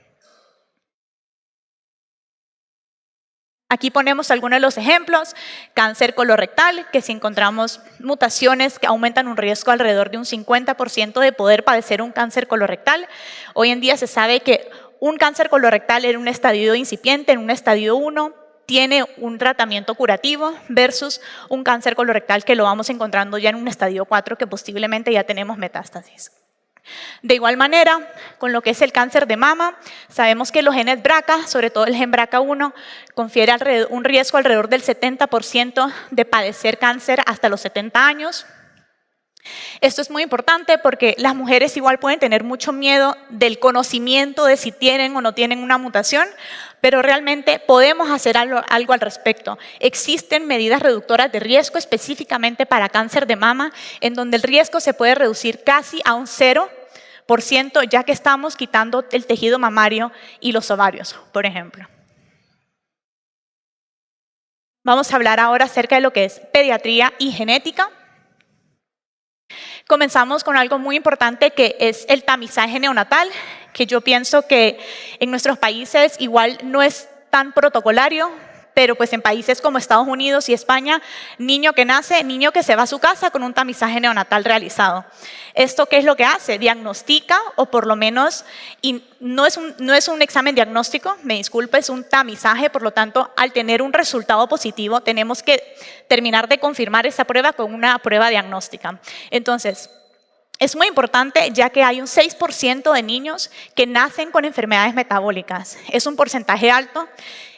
Aquí ponemos algunos de los ejemplos. Cáncer colorectal, que si encontramos mutaciones que aumentan un riesgo alrededor de un 50% de poder padecer un cáncer colorectal. Hoy en día se sabe que un cáncer colorectal en un estadio incipiente, en un estadio 1, tiene un tratamiento curativo versus un cáncer colorectal que lo vamos encontrando ya en un estadio 4 que posiblemente ya tenemos metástasis. De igual manera, con lo que es el cáncer de mama, sabemos que los genes BRCA, sobre todo el gen BRCA1, confiere un riesgo alrededor del 70% de padecer cáncer hasta los 70 años. Esto es muy importante porque las mujeres igual pueden tener mucho miedo del conocimiento de si tienen o no tienen una mutación, pero realmente podemos hacer algo al respecto. Existen medidas reductoras de riesgo específicamente para cáncer de mama, en donde el riesgo se puede reducir casi a un 0%, ya que estamos quitando el tejido mamario y los ovarios, por ejemplo. Vamos a hablar ahora acerca de lo que es pediatría y genética. Comenzamos con algo muy importante que es el tamizaje neonatal, que yo pienso que en nuestros países igual no es tan protocolario, pero pues en países como Estados Unidos y España, niño que nace, niño que se va a su casa con un tamizaje neonatal realizado. ¿Esto qué es lo que hace? Diagnostica, o por lo menos, y no es un examen diagnóstico, me disculpe, es un tamizaje, por lo tanto, al tener un resultado positivo, tenemos que terminar de confirmar esa prueba con una prueba diagnóstica. Entonces, es muy importante ya que hay un 6% de niños que nacen con enfermedades metabólicas. Es un porcentaje alto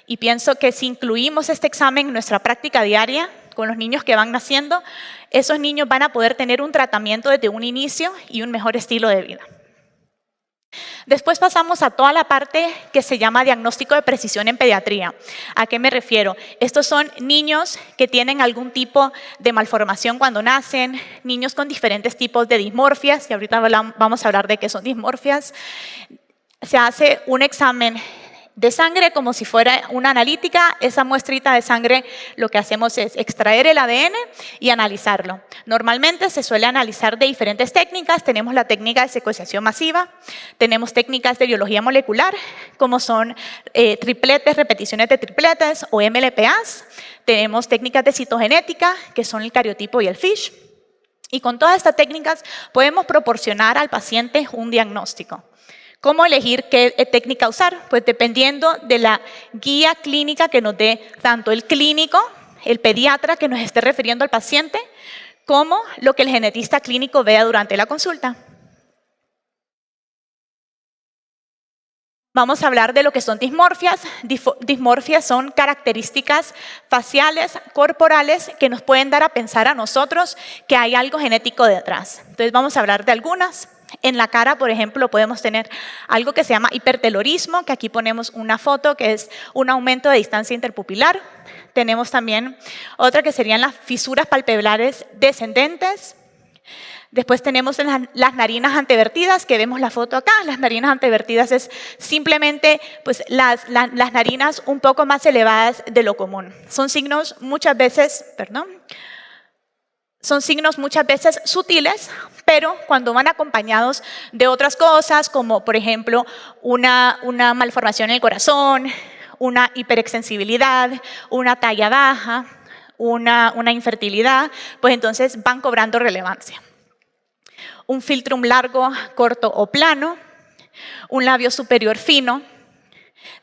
y pienso que si incluimos este examen en nuestra práctica diaria, con los niños que van naciendo, esos niños van a poder tener un tratamiento desde un inicio y un mejor estilo de vida. Después pasamos a toda la parte que se llama diagnóstico de precisión en pediatría. ¿A qué me refiero? Estos son niños que tienen algún tipo de malformación cuando nacen, niños con diferentes tipos de dismorfias, y ahorita vamos a hablar de qué son dismorfias. Se hace un examen de sangre como si fuera una analítica. Esa muestrita de sangre lo que hacemos es extraer el ADN y analizarlo. Normalmente se suele analizar de diferentes técnicas. Tenemos la técnica de secuenciación masiva, tenemos técnicas de biología molecular como son tripletes, repeticiones de tripletes o MLPAs. Tenemos técnicas de citogenética que son el cariotipo y el FISH. Y con todas estas técnicas podemos proporcionar al paciente un diagnóstico. ¿Cómo elegir qué técnica usar? Pues dependiendo de la guía clínica que nos dé tanto el clínico, el pediatra que nos esté refiriendo al paciente, como lo que el genetista clínico vea durante la consulta. Vamos a hablar de lo que son dismorfias. Dismorfias son características faciales, corporales, que nos pueden dar a pensar a nosotros que hay algo genético detrás. Entonces vamos a hablar de algunas. En la cara, por ejemplo, podemos tener algo que se llama hipertelorismo, que aquí ponemos una foto que es un aumento de distancia interpupilar. Tenemos también otra que serían las fisuras palpebrares descendentes. Después tenemos las narinas antevertidas, que vemos la foto acá. Las narinas antevertidas es simplemente pues, las narinas un poco más elevadas de lo común. Son signos muchas veces, sutiles, pero cuando van acompañados de otras cosas, como por ejemplo una malformación en el corazón, una hiperexsensibilidad, una talla baja, una infertilidad, pues entonces van cobrando relevancia. Un filtrum largo, corto o plano, un labio superior fino.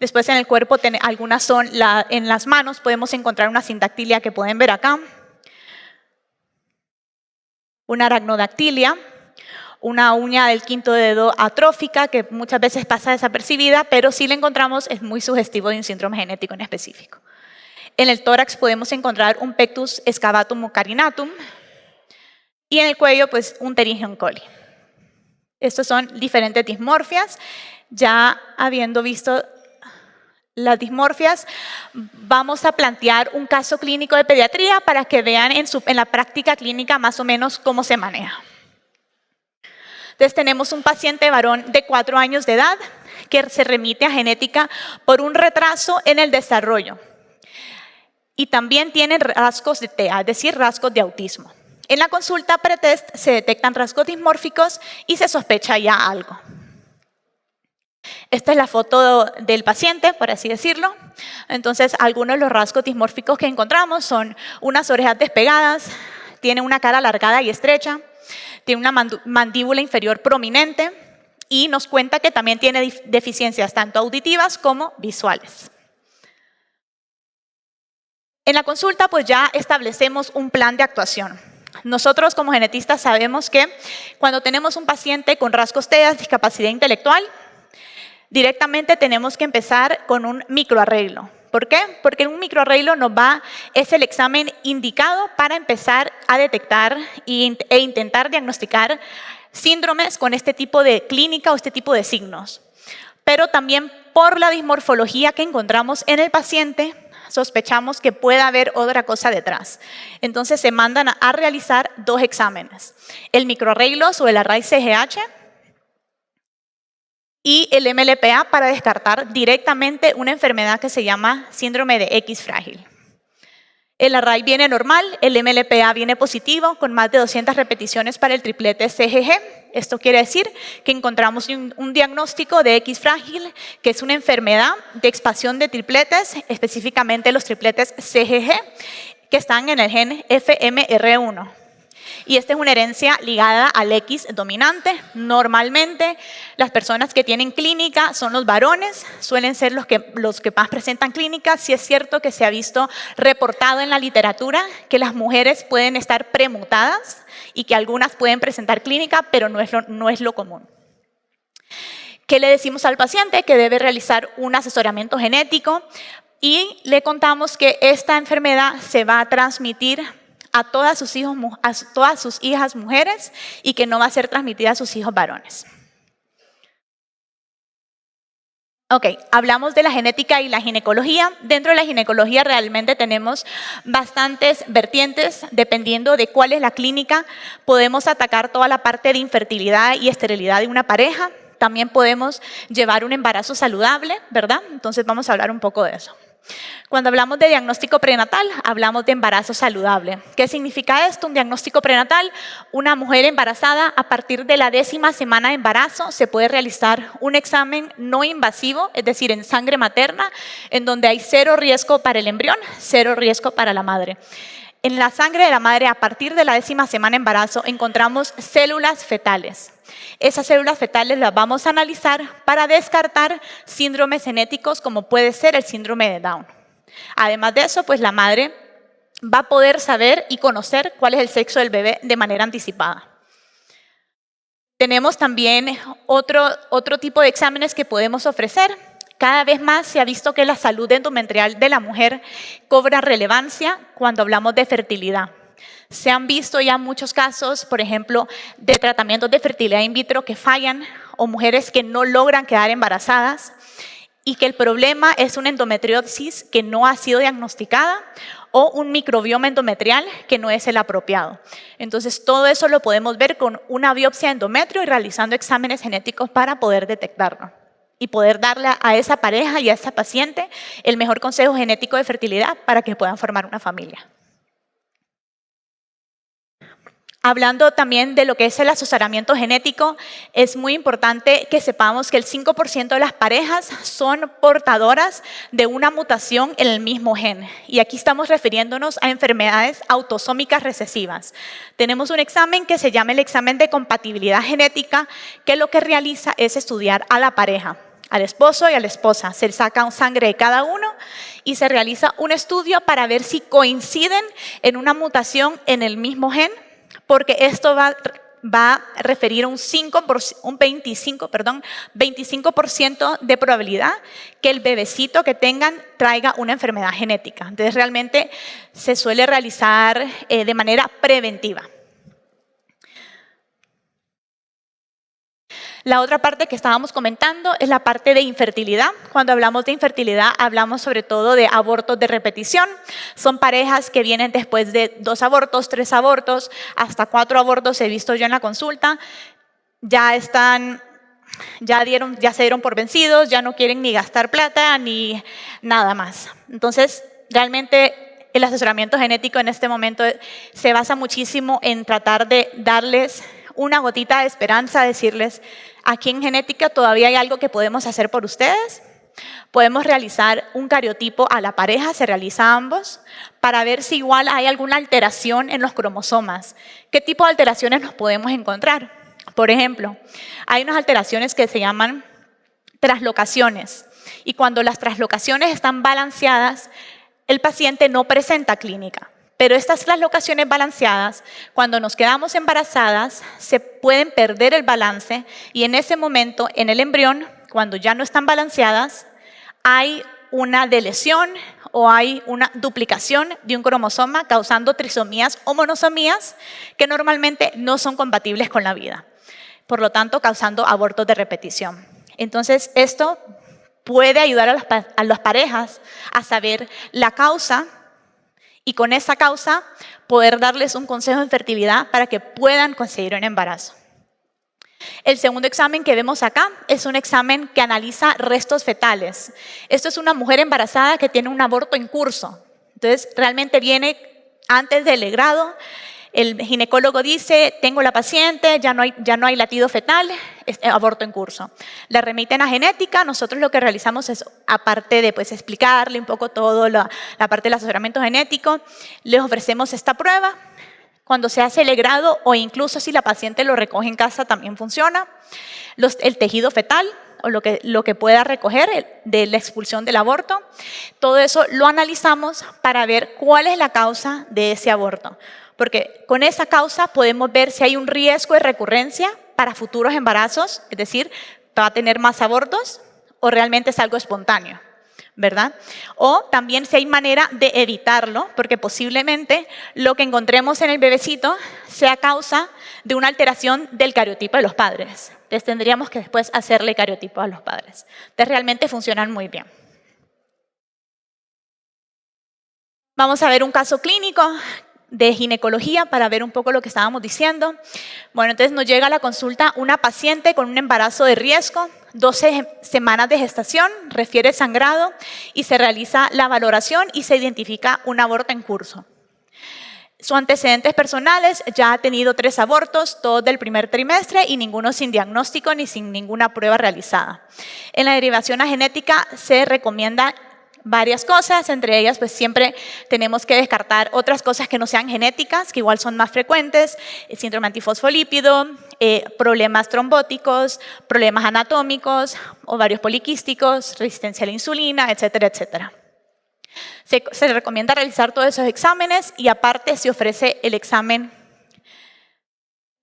Después en el cuerpo, algunas son en las manos, podemos encontrar una sindactilia que pueden ver acá. Una aracnodactilia, una uña del quinto dedo atrófica que muchas veces pasa desapercibida, pero si la encontramos es muy sugestivo de un síndrome genético en específico. En el tórax podemos encontrar un pectus excavatum o carinatum y en el cuello pues un pterygium coli. Estos son diferentes dismorfias. Ya habiendo visto las dismorfias, vamos a plantear un caso clínico de pediatría para que vean en la práctica clínica más o menos cómo se maneja. Entonces tenemos un paciente varón de 4 años de edad que se remite a genética por un retraso en el desarrollo y también tiene rasgos de TEA, es decir, rasgos de autismo. En la consulta pretest se detectan rasgos dismórficos y se sospecha ya algo. Esta es la foto del paciente, por así decirlo. Entonces, algunos de los rasgos dismórficos que encontramos son unas orejas despegadas, tiene una cara alargada y estrecha, tiene una mandíbula inferior prominente y nos cuenta que también tiene deficiencias tanto auditivas como visuales. En la consulta, pues ya establecemos un plan de actuación. Nosotros como genetistas sabemos que cuando tenemos un paciente con rasgos TEA, discapacidad intelectual, directamente tenemos que empezar con un microarreglo. ¿Por qué? Porque un microarreglo es el examen indicado para empezar a detectar e intentar diagnosticar síndromes con este tipo de clínica o este tipo de signos. Pero también por la dismorfología que encontramos en el paciente, sospechamos que pueda haber otra cosa detrás. Entonces se mandan a realizar 2 exámenes. El microarreglo o el array CGH y el MLPA para descartar directamente una enfermedad que se llama síndrome de X frágil. El array viene normal, el MLPA viene positivo con más de 200 repeticiones para el triplete CGG. Esto quiere decir que encontramos un diagnóstico de X frágil, que es una enfermedad de expansión de tripletes, específicamente los tripletes CGG, que están en el gen FMR1. Y esta es una herencia ligada al X dominante. Normalmente las personas que tienen clínica son los varones, suelen ser los que más presentan clínica. Sí es cierto que se ha visto reportado en la literatura que las mujeres pueden estar premutadas y que algunas pueden presentar clínica, pero no es lo común. ¿Qué le decimos al paciente? Que debe realizar un asesoramiento genético Y le contamos que esta enfermedad se va a transmitir a todas sus hijas mujeres y que no va a ser transmitida a sus hijos varones. Ok, hablamos de la genética y la ginecología. Dentro de la ginecología realmente tenemos bastantes vertientes. Dependiendo de cuál es la clínica, podemos atacar toda la parte de infertilidad y esterilidad de una pareja. También podemos llevar un embarazo saludable, ¿verdad? Entonces vamos a hablar un poco de eso. Cuando hablamos de diagnóstico prenatal, hablamos de embarazo saludable. ¿Qué significa esto? Un diagnóstico prenatal, una mujer embarazada a partir de la 10ª semana de embarazo se puede realizar un examen no invasivo, es decir, en sangre materna, en donde hay 0 riesgo para el embrión, 0 riesgo para la madre. En la sangre de la madre, a partir de la 10ª semana de embarazo, encontramos células fetales. Esas células fetales las vamos a analizar para descartar síndromes genéticos como puede ser el síndrome de Down. Además de eso, pues la madre va a poder saber y conocer cuál es el sexo del bebé de manera anticipada. Tenemos también otro tipo de exámenes que podemos ofrecer. Cada vez más se ha visto que la salud endometrial de la mujer cobra relevancia cuando hablamos de fertilidad. Se han visto ya muchos casos, por ejemplo, de tratamientos de fertilidad in vitro que fallan o mujeres que no logran quedar embarazadas y que el problema es una endometriosis que no ha sido diagnosticada o un microbioma endometrial que no es el apropiado. Entonces, todo eso lo podemos ver con una biopsia de endometrio y realizando exámenes genéticos para poder detectarlo y poder darle a esa pareja y a esa paciente el mejor consejo genético de fertilidad para que puedan formar una familia. Hablando también de lo que es el asesoramiento genético, es muy importante que sepamos que el 5% de las parejas son portadoras de una mutación en el mismo gen. Y aquí estamos refiriéndonos a enfermedades autosómicas recesivas. Tenemos un examen que se llama el examen de compatibilidad genética, que lo que realiza es estudiar a la pareja, al esposo y a la esposa. Se saca sangre de cada uno y se realiza un estudio para ver si coinciden en una mutación en el mismo gen, porque esto va a referir a un 25% de probabilidad que el bebecito que tengan traiga una enfermedad genética. Entonces, realmente se suele realizar de manera preventiva. La otra parte que estábamos comentando es la parte de infertilidad. Cuando hablamos de infertilidad, hablamos sobre todo de abortos de repetición. Son parejas que vienen después de 2 abortos, 3 abortos, hasta 4 abortos he visto yo en la consulta. Ya se dieron por vencidos, ya no quieren ni gastar plata ni nada más. Entonces, realmente el asesoramiento genético en este momento se basa muchísimo en tratar de darles una gotita de esperanza, decirles, aquí en genética todavía hay algo que podemos hacer por ustedes. Podemos realizar un cariotipo a la pareja, se realiza a ambos, para ver si igual hay alguna alteración en los cromosomas. ¿Qué tipo de alteraciones nos podemos encontrar? Por ejemplo, hay unas alteraciones que se llaman traslocaciones. Y cuando las traslocaciones están balanceadas, el paciente no presenta clínica. Pero estas traslocaciones balanceadas, cuando nos quedamos embarazadas, se pueden perder el balance y en ese momento, en el embrión, cuando ya no están balanceadas, hay una deleción o hay una duplicación de un cromosoma causando trisomías o monosomías que normalmente no son compatibles con la vida. Por lo tanto, causando abortos de repetición. Entonces, esto puede ayudar a las parejas a saber la causa y con esa causa poder darles un consejo de fertilidad para que puedan conseguir un embarazo. El segundo examen que vemos acá es un examen que analiza restos fetales. Esto es una mujer embarazada que tiene un aborto en curso. Entonces, realmente viene antes del legrado. El ginecólogo dice, tengo la paciente, ya no hay latido fetal, es aborto en curso. La remiten a genética, nosotros lo que realizamos es, aparte de explicarle un poco todo, la parte del asesoramiento genético, les ofrecemos esta prueba. Cuando se hace el legrado o incluso si la paciente lo recoge en casa también funciona. El tejido fetal o lo que pueda recoger de la expulsión del aborto, todo eso lo analizamos para ver cuál es la causa de ese aborto. Porque con esa causa podemos ver si hay un riesgo de recurrencia para futuros embarazos, es decir, va a tener más abortos o realmente es algo espontáneo. ¿verdad? O también si hay manera de evitarlo, porque posiblemente lo que encontremos en el bebecito sea causa de una alteración del cariotipo de los padres. Entonces tendríamos que después hacerle cariotipo a los padres. Entonces realmente funcionan muy bien. Vamos a ver un caso clínico de ginecología para ver un poco lo que estábamos diciendo. Bueno, entonces nos llega a la consulta una paciente con un embarazo de riesgo, 12 semanas de gestación, refiere sangrado y se realiza la valoración y se identifica un aborto en curso. Sus antecedentes personales, ya ha tenido 3 abortos, todos del primer trimestre y ninguno sin diagnóstico ni sin ninguna prueba realizada. En la derivación genética se recomienda varias cosas, entre ellas pues siempre tenemos que descartar otras cosas que no sean genéticas, que igual son más frecuentes, síndrome antifosfolípido, problemas trombóticos, problemas anatómicos, ovarios poliquísticos, resistencia a la insulina, etcétera, etcétera. Se recomienda realizar todos esos exámenes y aparte se ofrece el examen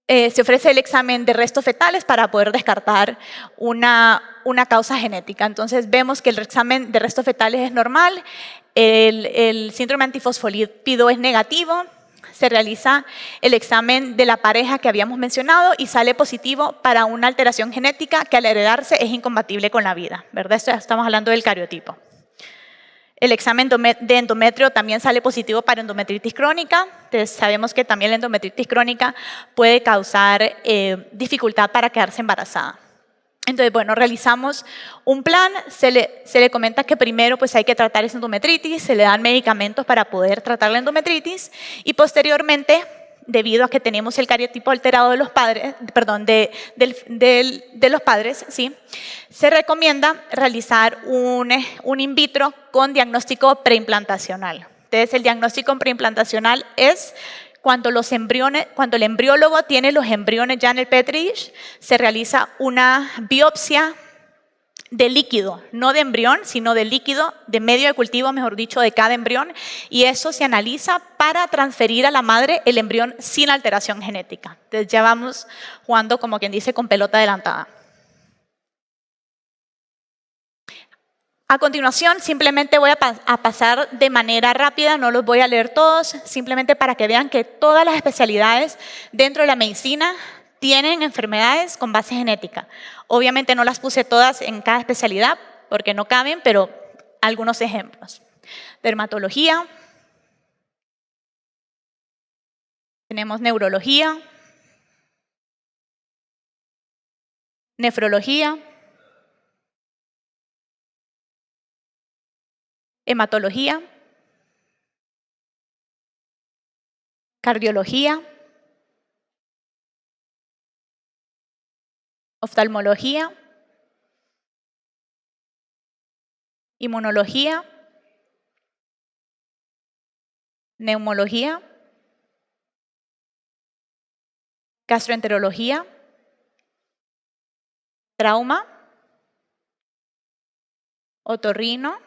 de restos fetales para poder descartar una causa genética. Entonces vemos que el examen de restos fetales es normal, el síndrome antifosfolípido es negativo, se realiza el examen de la pareja que habíamos mencionado y sale positivo para una alteración genética que al heredarse es incompatible con la vida, ¿verdad? Esto ya estamos hablando del cariotipo. El examen de endometrio también sale positivo para endometritis crónica. Entonces, sabemos que también la endometritis crónica puede causar dificultad para quedarse embarazada. Entonces, bueno, realizamos un plan, se le comenta que primero pues, hay que tratar esa endometritis, se le dan medicamentos para poder tratar la endometritis y posteriormente, debido a que tenemos el cariotipo alterado de los padres, perdón, de los padres, ¿sí? Se recomienda realizar un in vitro con diagnóstico preimplantacional. Entonces, el diagnóstico preimplantacional es cuando el embriólogo tiene los embriones ya en el Petri dish, se realiza una biopsia de líquido, no de embrión, sino de líquido, de medio de cultivo, mejor dicho, de cada embrión, y eso se analiza para transferir a la madre el embrión sin alteración genética. Entonces ya vamos jugando, como quien dice, con pelota adelantada. A continuación, simplemente voy a pasar de manera rápida, no los voy a leer todos, simplemente para que vean que todas las especialidades dentro de la medicina tienen enfermedades con base genética. Obviamente no las puse todas en cada especialidad porque no caben, pero algunos ejemplos. Dermatología, tenemos neurología, nefrología, hematología, cardiología, oftalmología, inmunología, neumología, gastroenterología, trauma, otorrino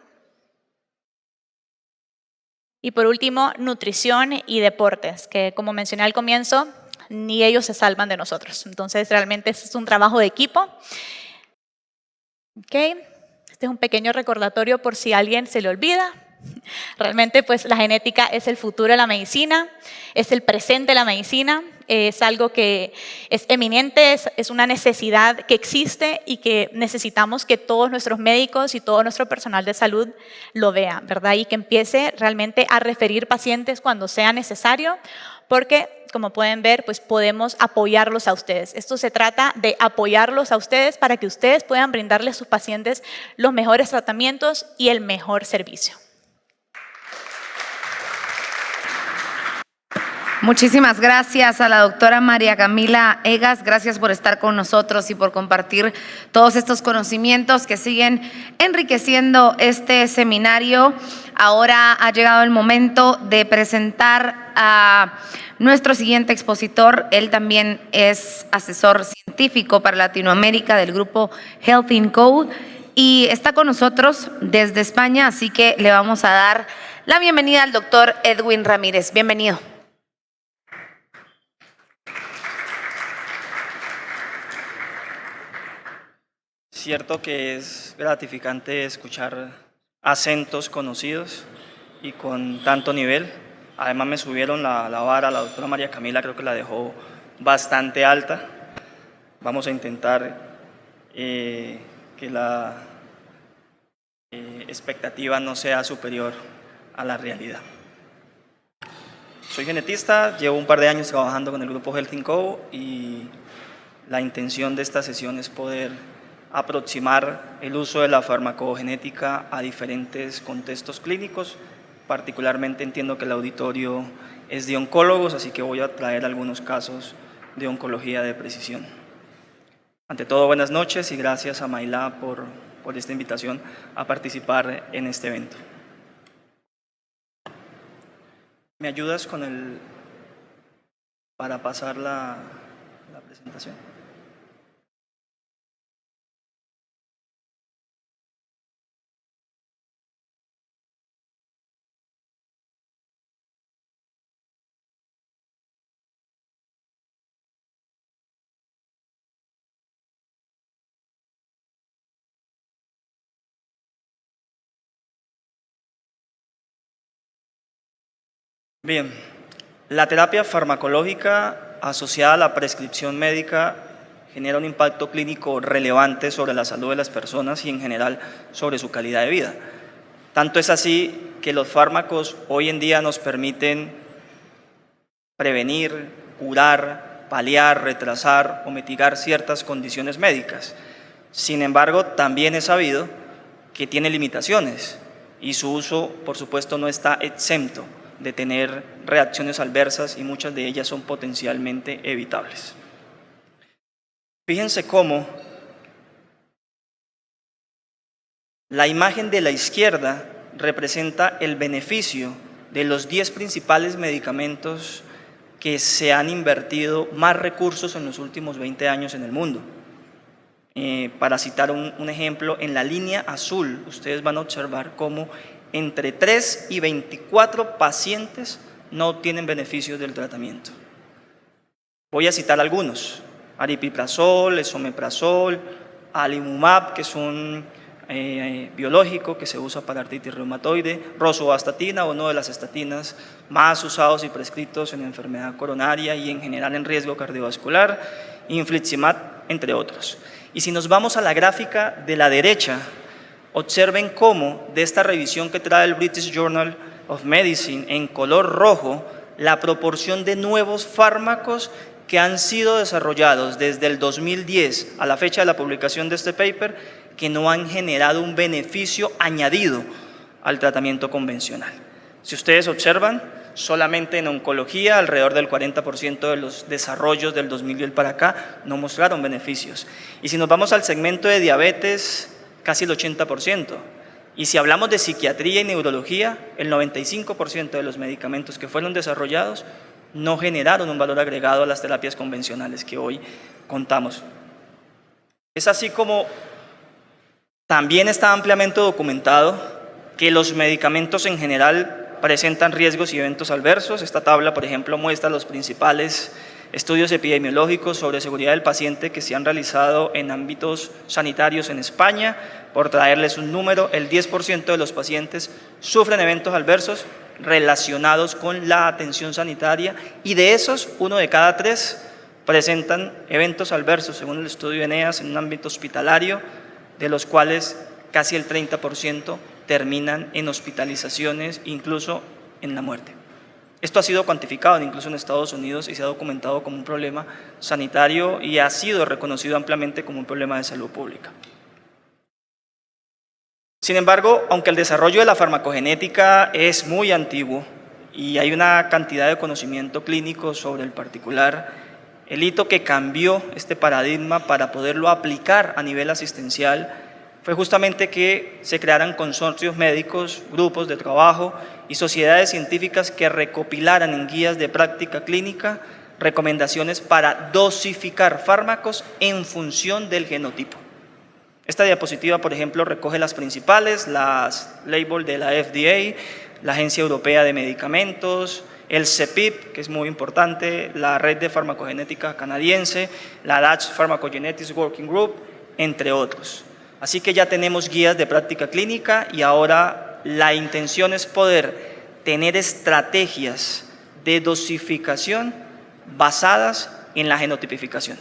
y por último nutrición y deportes, que como mencioné al comienzo, ni ellos se salvan de nosotros. Entonces realmente es un trabajo de equipo. Okay. Este es un pequeño recordatorio por si a alguien se le olvida. Realmente pues la genética es el futuro de la medicina, es el presente de la medicina, es algo que es eminente, es una necesidad que existe y que necesitamos que todos nuestros médicos y todo nuestro personal de salud lo vea, ¿verdad? Y que empiece realmente a referir pacientes cuando sea necesario, porque como pueden ver, pues podemos apoyarlos a ustedes. Esto se trata de apoyarlos a ustedes para que ustedes puedan brindarle a sus pacientes los mejores tratamientos y el mejor servicio. Muchísimas gracias a la doctora María Camila Egas, gracias por estar con nosotros y por compartir todos estos conocimientos que siguen enriqueciendo este seminario. Ahora ha llegado el momento de presentar a nuestro siguiente expositor. Él también es asesor científico para Latinoamérica del grupo Health in Code y está con nosotros desde España, así que le vamos a dar la bienvenida al doctor Edwin Ramírez. Bienvenido. Cierto que es gratificante escuchar acentos conocidos y con tanto nivel. Además me subieron la vara, la doctora María Camila creo que la dejó bastante alta. Vamos a intentar que la expectativa no sea superior a la realidad. Soy genetista, llevo un par de años trabajando con el grupo Health & Co y la intención de esta sesión es poder aproximar el uso de la farmacogenética a diferentes contextos clínicos. Particularmente entiendo que el auditorio es de oncólogos, así que voy a traer algunos casos de oncología de precisión. Ante todo, buenas noches y gracias a MyLab por esta invitación a participar en este evento. ¿Me ayudas con para pasar la presentación? Bien, la terapia farmacológica asociada a la prescripción médica genera un impacto clínico relevante sobre la salud de las personas y en general sobre su calidad de vida. Tanto es así que los fármacos hoy en día nos permiten prevenir, curar, paliar, retrasar o mitigar ciertas condiciones médicas. Sin embargo, también es sabido que tiene limitaciones y su uso, por supuesto, no está exento de tener reacciones adversas y muchas de ellas son potencialmente evitables. Fíjense cómo la imagen de la izquierda representa el beneficio de los 10 principales medicamentos que se han invertido más recursos en los últimos 20 años en el mundo. Para citar un ejemplo, en la línea azul ustedes van a observar cómo entre 3 y 24 pacientes no obtienen beneficios del tratamiento. Voy a citar algunos: aripiprazol, esomeprazol, adalimumab, que es un biológico que se usa para artritis reumatoide, rosuvastatina, una de las estatinas más usados y prescritos en enfermedad coronaria y en general en riesgo cardiovascular, infliximab, entre otros. Y si nos vamos a la gráfica de la derecha, observen cómo de esta revisión que trae el British Journal of Medicine en color rojo, la proporción de nuevos fármacos que han sido desarrollados desde el 2010 a la fecha de la publicación de este paper que no han generado un beneficio añadido al tratamiento convencional. Si ustedes observan, solamente en oncología alrededor del 40% de los desarrollos del 2010 para acá no mostraron beneficios. Y si nos vamos al segmento de diabetes, casi el 80%. Y si hablamos de psiquiatría y neurología, el 95% de los medicamentos que fueron desarrollados no generaron un valor agregado a las terapias convencionales que hoy contamos. Es así como también está ampliamente documentado que los medicamentos en general presentan riesgos y eventos adversos. Esta tabla, por ejemplo, muestra los principales estudios epidemiológicos sobre seguridad del paciente que se han realizado en ámbitos sanitarios en España. Por traerles un número, el 10% de los pacientes sufren eventos adversos relacionados con la atención sanitaria y de esos, 1 de cada 3 presentan eventos adversos, según el estudio ENEAS, en un ámbito hospitalario, de los cuales casi el 30% terminan en hospitalizaciones, incluso en la muerte. Esto ha sido cuantificado incluso en Estados Unidos y se ha documentado como un problema sanitario y ha sido reconocido ampliamente como un problema de salud pública. Sin embargo, aunque el desarrollo de la farmacogenética es muy antiguo y hay una cantidad de conocimiento clínico sobre el particular, el hito que cambió este paradigma para poderlo aplicar a nivel asistencial fue justamente que se crearan consorcios médicos, grupos de trabajo y sociedades científicas que recopilaran en guías de práctica clínica recomendaciones para dosificar fármacos en función del genotipo. Esta diapositiva, por ejemplo, recoge las principales, las label de la FDA, la Agencia Europea de Medicamentos, el CEPIP, que es muy importante, la Red de Farmacogenética Canadiense, la Dutch Pharmacogenetics Working Group, entre otros. Así que ya tenemos guías de práctica clínica y ahora la intención es poder tener estrategias de dosificación basadas en la genotipificación,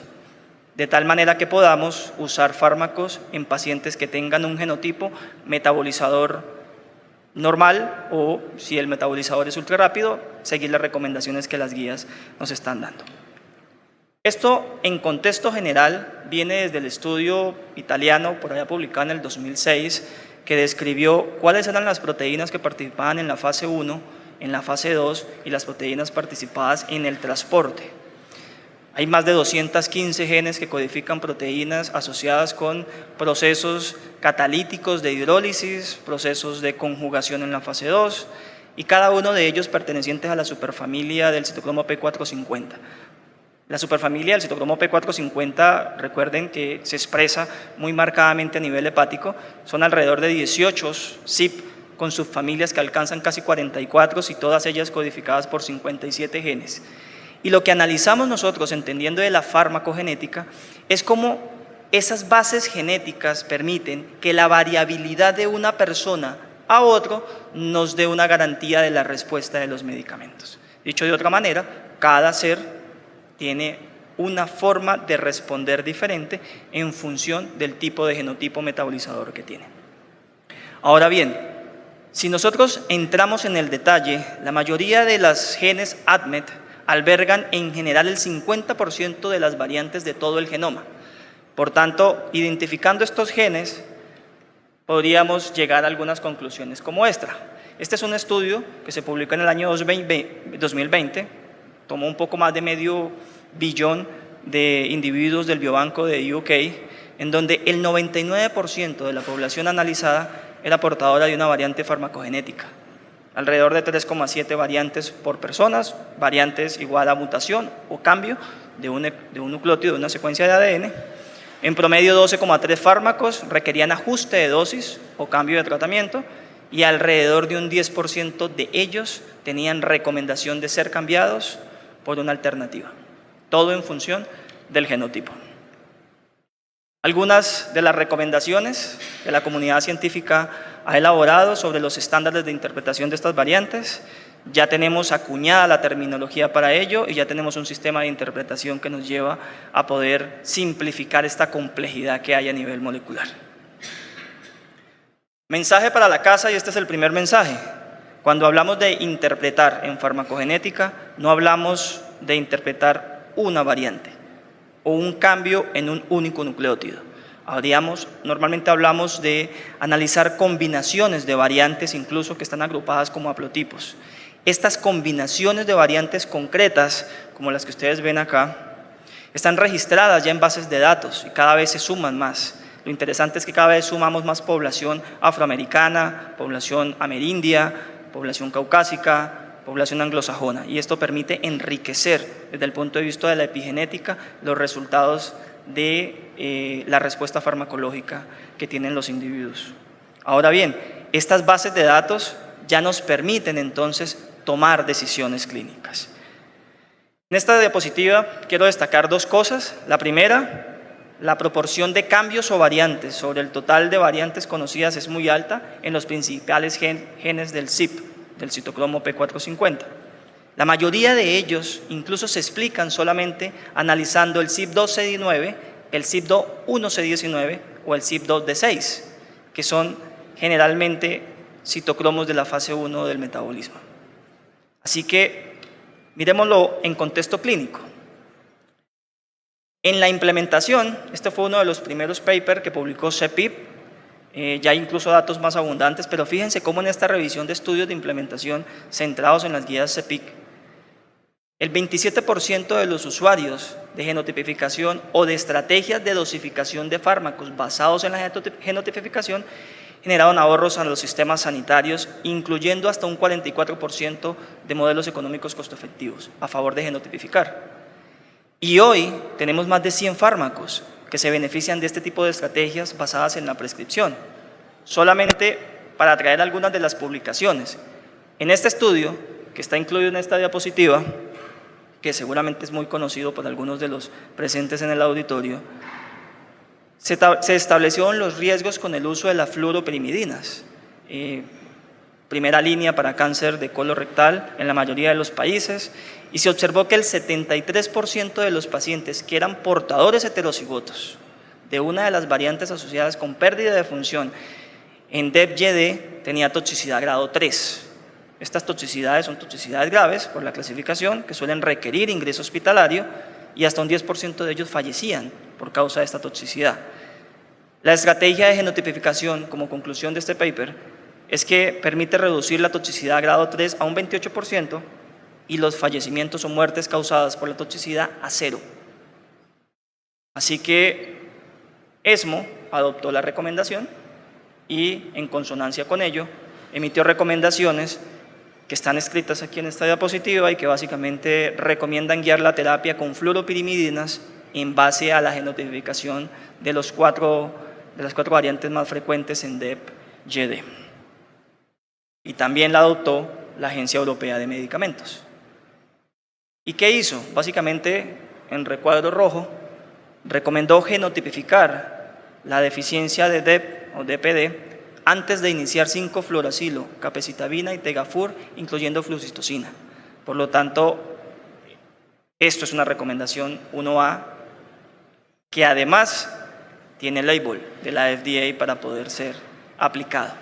de tal manera que podamos usar fármacos en pacientes que tengan un genotipo metabolizador normal o, si el metabolizador es ultra rápido, seguir las recomendaciones que las guías nos están dando. Esto, en contexto general, viene desde el estudio italiano, por allá publicado en el 2006, que describió cuáles eran las proteínas que participaban en la fase 1, en la fase 2 y las proteínas participadas en el transporte. Hay más de 215 genes que codifican proteínas asociadas con procesos catalíticos de hidrólisis, procesos de conjugación en la fase 2, y cada uno de ellos pertenecientes a la superfamilia del citocromo P450. La superfamilia del citocromo P450, recuerden que se expresa muy marcadamente a nivel hepático, son alrededor de 18 CYP con subfamilias que alcanzan casi 44 y todas ellas codificadas por 57 genes. Y lo que analizamos nosotros, entendiendo de la farmacogenética, es cómo esas bases genéticas permiten que la variabilidad de una persona a otro nos dé una garantía de la respuesta de los medicamentos. Dicho de otra manera, cada ser tiene una forma de responder diferente en función del tipo de genotipo metabolizador que tiene. Ahora bien, si nosotros entramos en el detalle, la mayoría de las genes ADMET albergan en general el 50% de las variantes de todo el genoma. Por tanto, identificando estos genes, podríamos llegar a algunas conclusiones como esta. Este es un estudio que se publicó en el año 2020, tomó un poco más de medio billón de individuos del biobanco de UK, en donde el 99% de la población analizada era portadora de una variante farmacogenética. Alrededor de 3,7 variantes por personas, variantes igual a mutación o cambio de un nucleótido de una secuencia de ADN. En promedio 12,3 fármacos requerían ajuste de dosis o cambio de tratamiento y alrededor de un 10% de ellos tenían recomendación de ser cambiados por una alternativa. Todo en función del genotipo. Algunas de las recomendaciones que la comunidad científica ha elaborado sobre los estándares de interpretación de estas variantes, ya tenemos acuñada la terminología para ello y ya tenemos un sistema de interpretación que nos lleva a poder simplificar esta complejidad que hay a nivel molecular. Mensaje para la casa, y este es el primer mensaje. Cuando hablamos de interpretar en farmacogenética, no hablamos de interpretar una variante o un cambio en un único nucleótido. Normalmente hablamos de analizar combinaciones de variantes, incluso que están agrupadas como haplotipos. Estas combinaciones de variantes concretas, como las que ustedes ven acá, están registradas ya en bases de datos y cada vez se suman más. Lo interesante es que cada vez sumamos más población afroamericana, población amerindia, población caucásica, población anglosajona, y esto permite enriquecer desde el punto de vista de la epigenética los resultados de la respuesta farmacológica que tienen los individuos. Ahora bien, estas bases de datos ya nos permiten entonces tomar decisiones clínicas. En esta diapositiva quiero destacar dos cosas. La primera, la proporción de cambios o variantes sobre el total de variantes conocidas es muy alta en los principales genes del CYP, del citocromo P450. La mayoría de ellos incluso se explican solamente analizando el CYP2CD9, el CYP2-1CD19 o el CYP2D6, que son generalmente citocromos de la fase 1 del metabolismo. Así que miremoslo en contexto clínico. En la implementación, este fue uno de los primeros papers que publicó CEPIP, ya hay incluso datos más abundantes, pero fíjense cómo en esta revisión de estudios de implementación centrados en las guías CEPIC, el 27% de los usuarios de genotipificación o de estrategias de dosificación de fármacos basados en la genotipificación generaron ahorros a los sistemas sanitarios, incluyendo hasta un 44% de modelos económicos costo-efectivos a favor de genotipificar. Y hoy tenemos más de 100 fármacos que se benefician de este tipo de estrategias basadas en la prescripción. Solamente para traer algunas de las publicaciones. En este estudio, que está incluido en esta diapositiva, que seguramente es muy conocido por algunos de los presentes en el auditorio, Se establecieron los riesgos con el uso de las fluoropirimidinas, primera línea para cáncer de colorectal en la mayoría de los países, y se observó que el 73% de los pacientes que eran portadores heterocigotos de una de las variantes asociadas con pérdida de función en DEB-YD tenía toxicidad grado 3. Estas toxicidades son toxicidades graves por la clasificación que suelen requerir ingreso hospitalario y hasta un 10% de ellos fallecían por causa de esta toxicidad. La estrategia de genotipificación, como conclusión de este paper, es que permite reducir la toxicidad grado 3 a un 28% y los fallecimientos o muertes causadas por la toxicidad a 0. Así que ESMO adoptó la recomendación y, en consonancia con ello, emitió recomendaciones que están escritas aquí en esta diapositiva y que básicamente recomiendan guiar la terapia con fluoropirimidinas en base a la genotipificación de las cuatro variantes más frecuentes en DEB-YD. Y también la adoptó la Agencia Europea de Medicamentos. ¿Y qué hizo? Básicamente, en recuadro rojo, recomendó genotipificar la deficiencia de DEB o DPD antes de iniciar 5-fluoracilo, capecitabina y tegafur, incluyendo flucistocina. Por lo tanto, esto es una recomendación 1A que además tiene el label de la FDA para poder ser aplicado.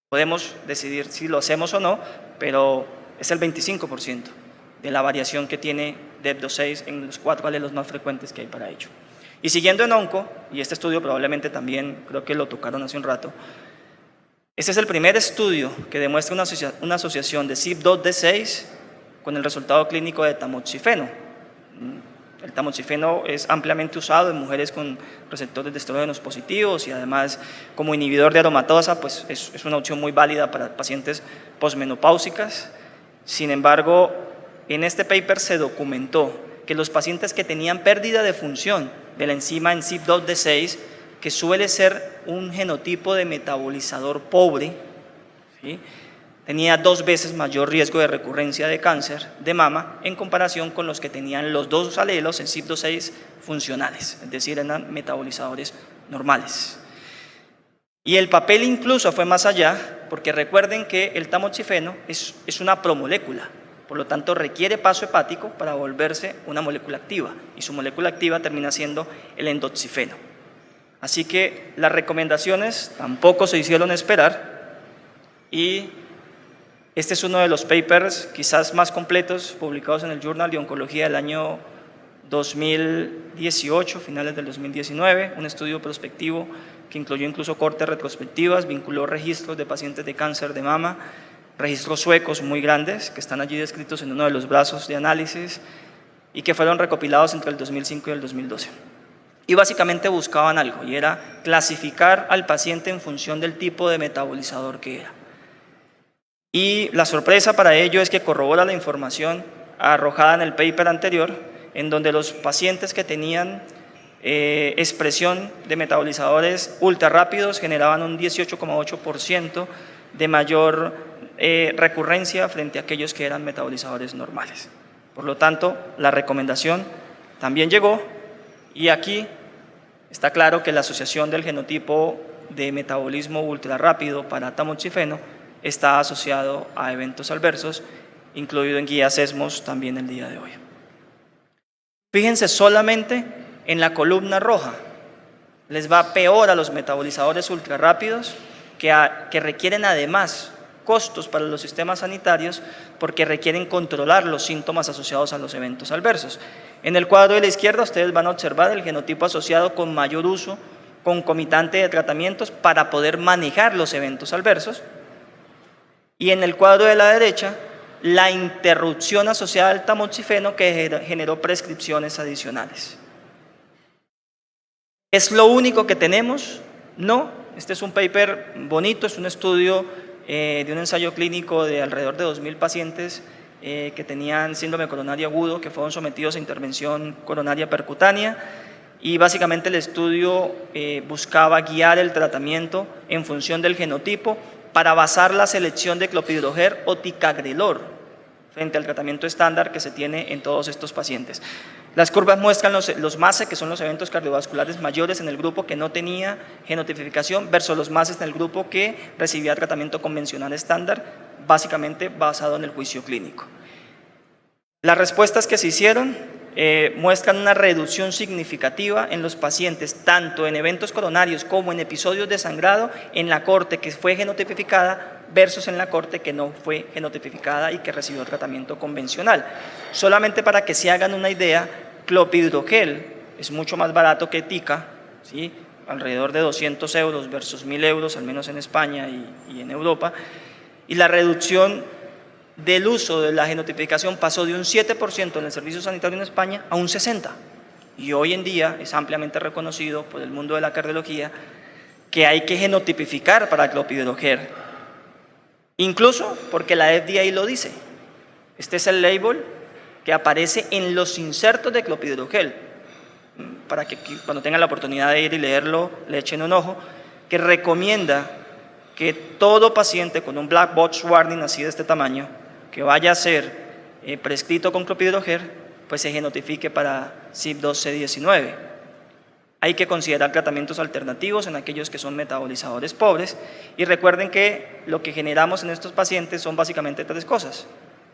Podemos decidir si lo hacemos o no, pero es el 25% de la variación que tiene DEB26 en los 4 alelos más frecuentes que hay para ello. Y siguiendo en onco, y este estudio probablemente también, creo que lo tocaron hace un rato, este es el primer estudio que demuestra una asociación de CYP2D6 con el resultado clínico de tamoxifeno. El tamoxifeno es ampliamente usado en mujeres con receptores de estrógenos positivos y además como inhibidor de aromatasa, pues es una opción muy válida para pacientes posmenopáusicas. Sin embargo, en este paper se documentó que los pacientes que tenían pérdida de función de la enzima en CYP2D6, que suele ser un genotipo de metabolizador pobre, ¿sí?, tenía 2 veces mayor riesgo de recurrencia de cáncer de mama en comparación con los que tenían los 2 alelos en CYP2D6 funcionales, es decir, eran metabolizadores normales. Y el papel incluso fue más allá, porque recuerden que el tamoxifeno es una promolécula, por lo tanto requiere paso hepático para volverse una molécula activa, y su molécula activa termina siendo el endoxifeno. Así que las recomendaciones tampoco se hicieron esperar, y este es uno de los papers quizás más completos publicados en el Journal de Oncología del año 2018, finales del 2019, un estudio prospectivo que incluyó incluso cortes retrospectivas, vinculó registros de pacientes de cáncer de mama, registros suecos muy grandes que están allí descritos en uno de los brazos de análisis y que fueron recopilados entre el 2005 y el 2012. Y básicamente buscaban algo, y era clasificar al paciente en función del tipo de metabolizador que era. Y la sorpresa para ello es que corrobora la información arrojada en el paper anterior, en donde los pacientes que tenían expresión de metabolizadores ultra rápidos generaban un 18,8% de mayor recurrencia frente a aquellos que eran metabolizadores normales. Por lo tanto, la recomendación también llegó, y aquí está claro que la asociación del genotipo de metabolismo ultra rápido para tamoxifeno está asociado a eventos adversos, incluido en guías ESMOS también el día de hoy. Fíjense solamente en la columna roja, les va peor a los metabolizadores ultrarrápidos que requieren además costos para los sistemas sanitarios porque requieren controlar los síntomas asociados a los eventos adversos. En el cuadro de la izquierda ustedes van a observar el genotipo asociado con mayor uso concomitante de tratamientos para poder manejar los eventos adversos, y en el cuadro de la derecha la interrupción asociada al tamoxifeno que generó prescripciones adicionales. ¿Es lo único que tenemos? No, este es un paper bonito, es un estudio de un ensayo clínico de alrededor de 2.000 pacientes que tenían síndrome coronario agudo, que fueron sometidos a intervención coronaria percutánea, y básicamente el estudio buscaba guiar el tratamiento en función del genotipo para basar la selección de clopidogrel o ticagrelor frente al tratamiento estándar que se tiene en todos estos pacientes. Las curvas muestran los MACE, que son los eventos cardiovasculares mayores en el grupo que no tenía genotipificación, versus los MACE en el grupo que recibía tratamiento convencional estándar, básicamente basado en el juicio clínico. Las respuestas que se hicieron muestran una reducción significativa en los pacientes, tanto en eventos coronarios como en episodios de sangrado, en la corte que fue genotipificada versus en la corte que no fue genotipificada y que recibió tratamiento convencional. Solamente para que se hagan una idea, clopidogrel es mucho más barato que TICA, ¿sí? Alrededor de 200 euros versus 1.000 euros, al menos en España y en Europa, y la reducción del uso de la genotipificación pasó de un 7% en el servicio sanitario en España a un 60%. Y hoy en día es ampliamente reconocido por el mundo de la cardiología que hay que genotipificar para clopidogrel. Incluso porque la FDA lo dice. Este es el label que aparece en los insertos de clopidogrel, para que cuando tengan la oportunidad de ir y leerlo, le echen un ojo, que recomienda que todo paciente con un black box warning así de este tamaño, que vaya a ser prescrito con clopidogrel, pues se genotifique para CYP2C19. Hay que considerar tratamientos alternativos en aquellos que son metabolizadores pobres, y recuerden que lo que generamos en estos pacientes son básicamente tres cosas: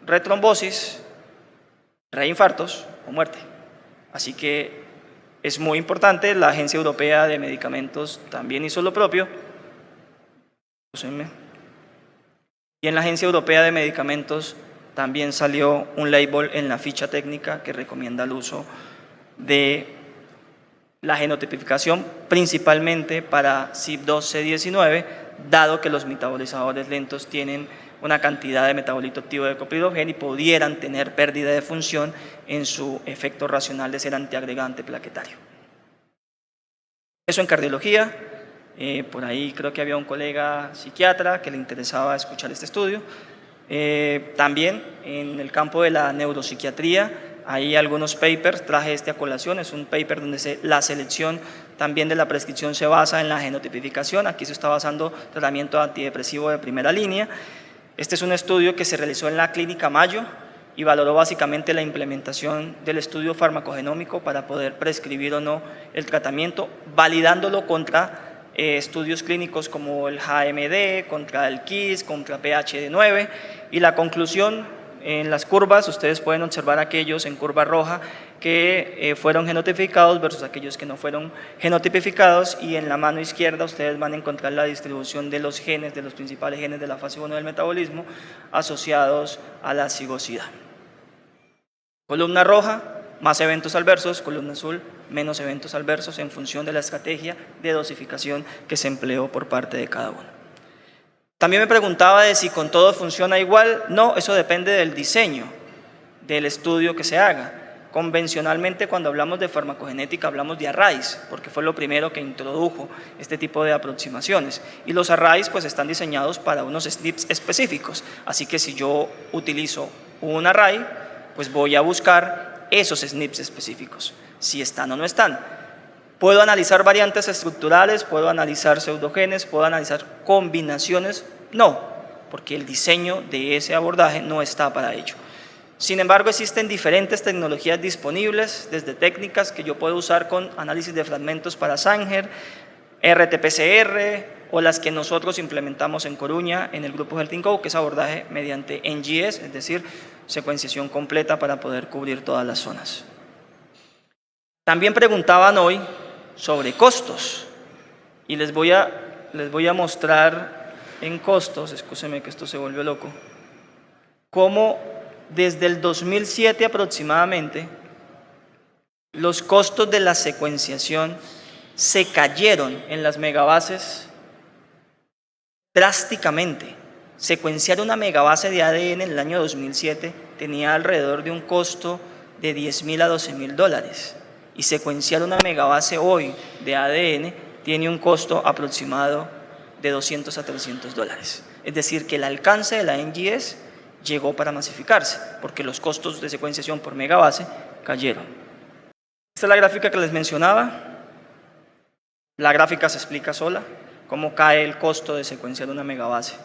retrombosis, reinfartos o muerte. Así que es muy importante. La Agencia Europea de Medicamentos también hizo lo propio. Y en la Agencia Europea de Medicamentos también salió un label en la ficha técnica que recomienda el uso de la genotipificación principalmente para CYP2C19, dado que los metabolizadores lentos tienen una cantidad de metabolito activo de clopidogrel y pudieran tener pérdida de función en su efecto racional de ser antiagregante plaquetario. Eso en cardiología. Por ahí creo que había un colega psiquiatra que le interesaba escuchar este estudio. También en el campo de la neuropsiquiatría hay algunos papers, traje este a colación, es un paper donde la selección también de la prescripción se basa en la genotipificación. Aquí se está basando tratamiento antidepresivo de primera línea. Este es un estudio que se realizó en la Clínica Mayo y valoró básicamente la implementación del estudio farmacogenómico para poder prescribir o no el tratamiento, validándolo contra estudios clínicos como el HMD, contra el KISS, contra PHD9, y la conclusión en las curvas, ustedes pueden observar aquellos en curva roja que fueron genotipificados versus aquellos que no fueron genotipificados, y en la mano izquierda ustedes van a encontrar la distribución de los genes, de los principales genes de la fase 1 del metabolismo asociados a la cigosidad. Columna roja, más eventos adversos; columna azul, menos eventos adversos, en función de la estrategia de dosificación que se empleó por parte de cada uno. También me preguntaba de si con todo funciona igual. No, eso depende del diseño del estudio que se haga. Convencionalmente, cuando hablamos de farmacogenética, hablamos de arrays, porque fue lo primero que introdujo este tipo de aproximaciones. Y los arrays pues están diseñados para unos SNPs específicos. Así que si yo utilizo un array, pues voy a buscar esos SNPs específicos, si están o no están. Puedo analizar variantes estructurales, puedo analizar pseudogenes, puedo analizar combinaciones. No, porque el diseño de ese abordaje no está para ello. Sin embargo, existen diferentes tecnologías disponibles, desde técnicas que yo puedo usar con análisis de fragmentos para Sanger, RT-PCR, o las que nosotros implementamos en Coruña en el grupo Health & Co, que es abordaje mediante NGS, es decir, secuenciación completa para poder cubrir todas las zonas. También preguntaban hoy sobre costos, y les voy a mostrar en costos, excúsenme que esto se volvió loco, cómo desde el 2007 aproximadamente los costos de la secuenciación se cayeron en las megabases drásticamente. Secuenciar una megabase de ADN en el año 2007 tenía alrededor de un costo de $10.000 a $12.000, y secuenciar una megabase hoy de ADN tiene un costo aproximado de $200 a $300. Es decir, que el alcance de la NGS llegó para masificarse, porque los costos de secuenciación por megabase cayeron. Esta es la gráfica que les mencionaba. La gráfica se explica sola, cómo cae el costo de secuenciar una megabase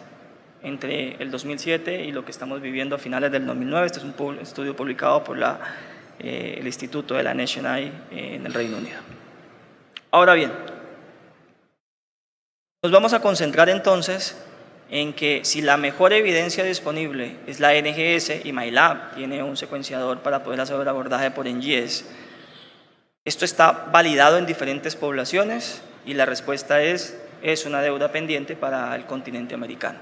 entre el 2007 y lo que estamos viviendo a finales del 2009. Este es un estudio publicado por la el instituto de la NHI en el Reino Unido. Ahora bien, nos vamos a concentrar entonces en que si la mejor evidencia disponible es la NGS y MyLab tiene un secuenciador para poder hacer el abordaje por NGS, esto está validado en diferentes poblaciones y la respuesta es una deuda pendiente para el continente americano.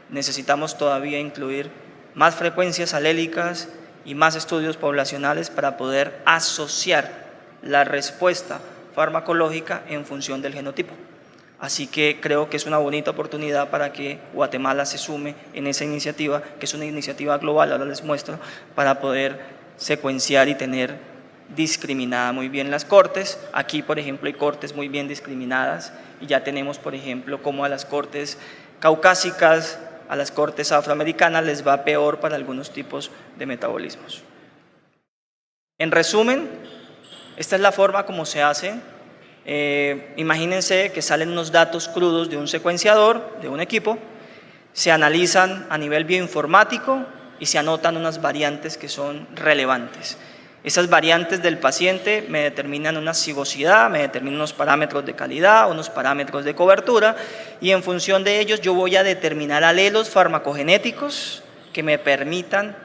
Necesitamos todavía incluir más frecuencias alélicas y más estudios poblacionales para poder asociar la respuesta farmacológica en función del genotipo. Así que creo que es una bonita oportunidad para que Guatemala se sume en esa iniciativa, que es una iniciativa global, ahora les muestro, para poder secuenciar y tener discriminada muy bien las cortes. Aquí, por ejemplo, hay cortes muy bien discriminadas y ya tenemos, por ejemplo, cómo a las cortes caucásicas, a las cortes afroamericanas les va peor para algunos tipos de metabolismos. En resumen, esta es la forma como se hace. Imagínense que salen unos datos crudos de un secuenciador, de un equipo, se analizan a nivel bioinformático y se anotan unas variantes que son relevantes. Esas variantes del paciente me determinan una sigosidad, me determinan unos parámetros de calidad, unos parámetros de cobertura y en función de ellos yo voy a determinar alelos farmacogenéticos que me permitan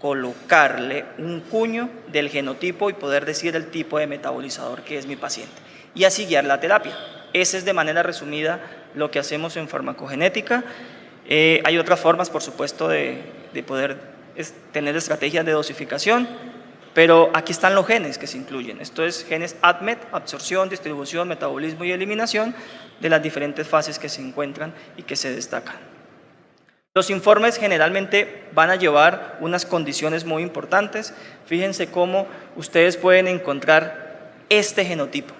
colocarle un cuño del genotipo y poder decir el tipo de metabolizador que es mi paciente y así guiar la terapia. Ese es de manera resumida lo que hacemos en farmacogenética. Hay otras formas, por supuesto, de poder tener estrategias de dosificación, pero aquí están los genes que se incluyen. Esto es genes ADMET, absorción, distribución, metabolismo y eliminación de las diferentes fases que se encuentran y que se destacan. Los informes generalmente van a llevar unas condiciones muy importantes. Fíjense cómo ustedes pueden encontrar este genotipo.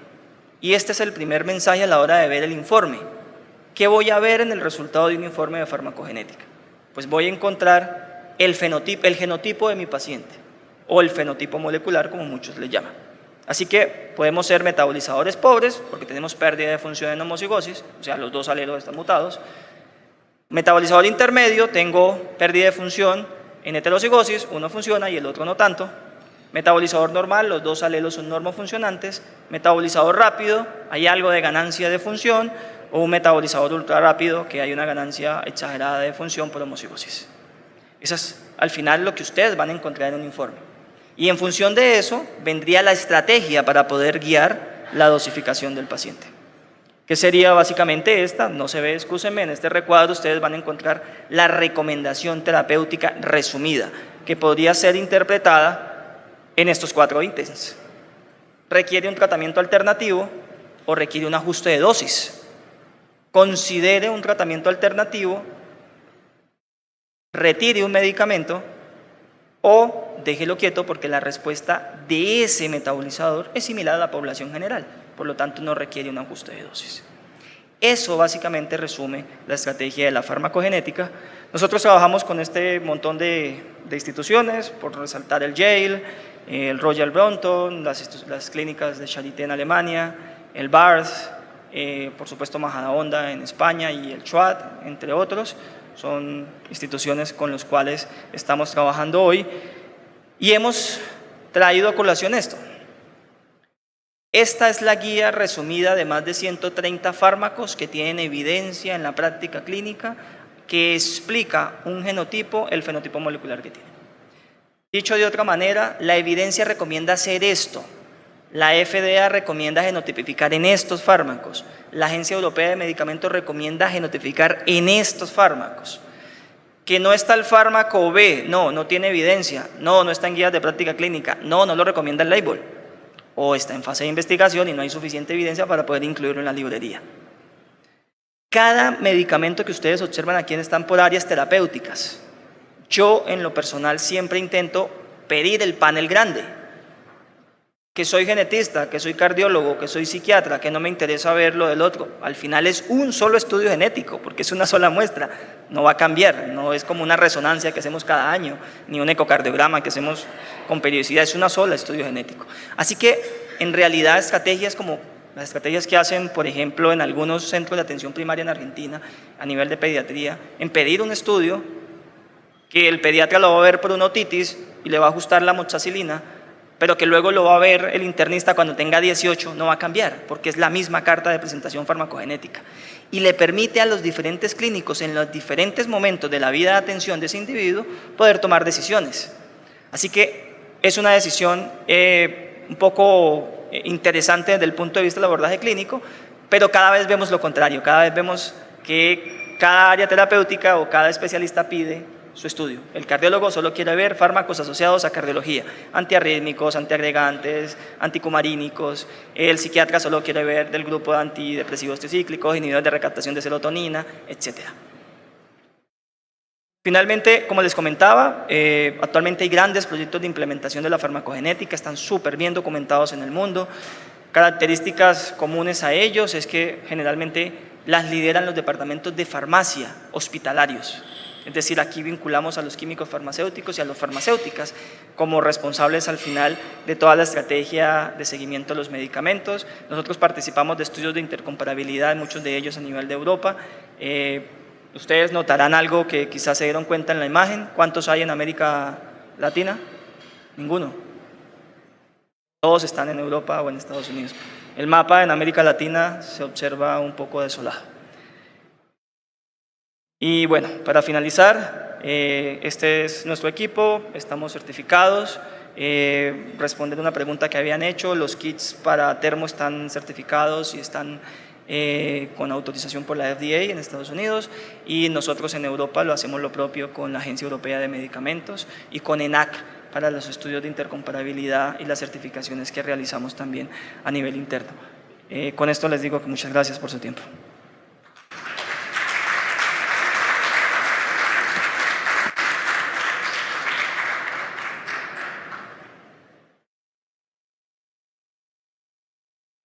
Y este es el primer mensaje a la hora de ver el informe. ¿Qué voy a ver en el resultado de un informe de farmacogenética? Pues voy a encontrar el genotipo de mi paciente o el fenotipo molecular, como muchos le llaman. Así que podemos ser metabolizadores pobres porque tenemos pérdida de función en homocigosis, o sea, los dos alelos están mutados. Metabolizador intermedio, tengo pérdida de función en heterocigosis, uno funciona y el otro no tanto. Metabolizador normal, los dos alelos son normofuncionantes. Metabolizador rápido, hay algo de ganancia de función, o un metabolizador ultra rápido, que hay una ganancia exagerada de función por homocigosis. Eso es al final lo que ustedes van a encontrar en un informe. Y en función de eso vendría la estrategia para poder guiar la dosificación del paciente. Que sería básicamente esta, no se ve, excúsenme, en este recuadro ustedes van a encontrar la recomendación terapéutica resumida, que podría ser interpretada en estos 4 ítems. ¿Requiere un tratamiento alternativo o requiere un ajuste de dosis? Considere un tratamiento alternativo, retire un medicamento o déjelo quieto porque la respuesta de ese metabolizador es similar a la población general, por lo tanto no requiere un ajuste de dosis. Eso básicamente resume la estrategia de la farmacogenética. Nosotros trabajamos con este montón de instituciones, por resaltar el Yale, el Royal Brompton, las clínicas de Charité en Alemania, el Barth, por supuesto Majadahonda en España y el CHUAT, entre otros. Son instituciones con las cuales estamos trabajando hoy y hemos traído a colación esto. Esta es la guía resumida de más de 130 fármacos que tienen evidencia en la práctica clínica que explica un genotipo, el fenotipo molecular que tiene. Dicho de otra manera, la evidencia recomienda hacer esto. La FDA recomienda genotipificar en estos fármacos. La Agencia Europea de Medicamentos recomienda genotipificar en estos fármacos. Que no está el fármaco B, no tiene evidencia, no está en guías de práctica clínica, no lo recomienda el label. O está en fase de investigación y no hay suficiente evidencia para poder incluirlo en la librería. Cada medicamento que ustedes observan aquí están por áreas terapéuticas. Yo, en lo personal, siempre intento pedir el panel grande. Que soy genetista, que soy cardiólogo, que soy psiquiatra, que no me interesa ver lo del otro. Al final es un solo estudio genético, porque es una sola muestra. No va a cambiar, no es como una resonancia que hacemos cada año, ni un ecocardiograma que hacemos con periodicidad, es una sola estudio genético. Así que, en realidad, estrategias como las estrategias que hacen, por ejemplo, en algunos centros de atención primaria en Argentina, a nivel de pediatría, en pedir un estudio que el pediatra lo va a ver por una otitis y le va a ajustar la amoxicilina, pero que luego lo va a ver el internista cuando tenga 18, no va a cambiar, porque es la misma carta de presentación farmacogenética. Y le permite a los diferentes clínicos en los diferentes momentos de la vida de atención de ese individuo poder tomar decisiones. Así que es una decisión un poco interesante desde el punto de vista del abordaje clínico, pero cada vez vemos lo contrario, cada vez vemos que cada área terapéutica o cada especialista pide su estudio. El cardiólogo solo quiere ver fármacos asociados a cardiología, antiarrítmicos, antiagregantes, anticumarínicos. El psiquiatra solo quiere ver del grupo de antidepresivos tricíclicos, inhibidores de recaptación de serotonina, etc. Finalmente, como les comentaba, actualmente hay grandes proyectos de implementación de la farmacogenética, están súper bien documentados en el mundo. Características comunes a ellos es que generalmente las lideran los departamentos de farmacia hospitalarios. Es decir, aquí vinculamos a los químicos farmacéuticos y a las farmacéuticas como responsables al final de toda la estrategia de seguimiento de los medicamentos. Nosotros participamos de estudios de intercomparabilidad, muchos de ellos a nivel de Europa. Ustedes notarán algo que quizás se dieron cuenta en la imagen. ¿Cuántos hay en América Latina? Ninguno. Todos están en Europa o en Estados Unidos. El mapa en América Latina se observa un poco desolado. Y bueno, para finalizar, este es nuestro equipo, estamos certificados. Responder una pregunta que habían hecho, los kits para termo están certificados y están con autorización por la FDA en Estados Unidos, y nosotros en Europa lo hacemos lo propio con la Agencia Europea de Medicamentos y con ENAC para los estudios de intercomparabilidad y las certificaciones que realizamos también a nivel interno. Con esto les digo que muchas gracias por su tiempo.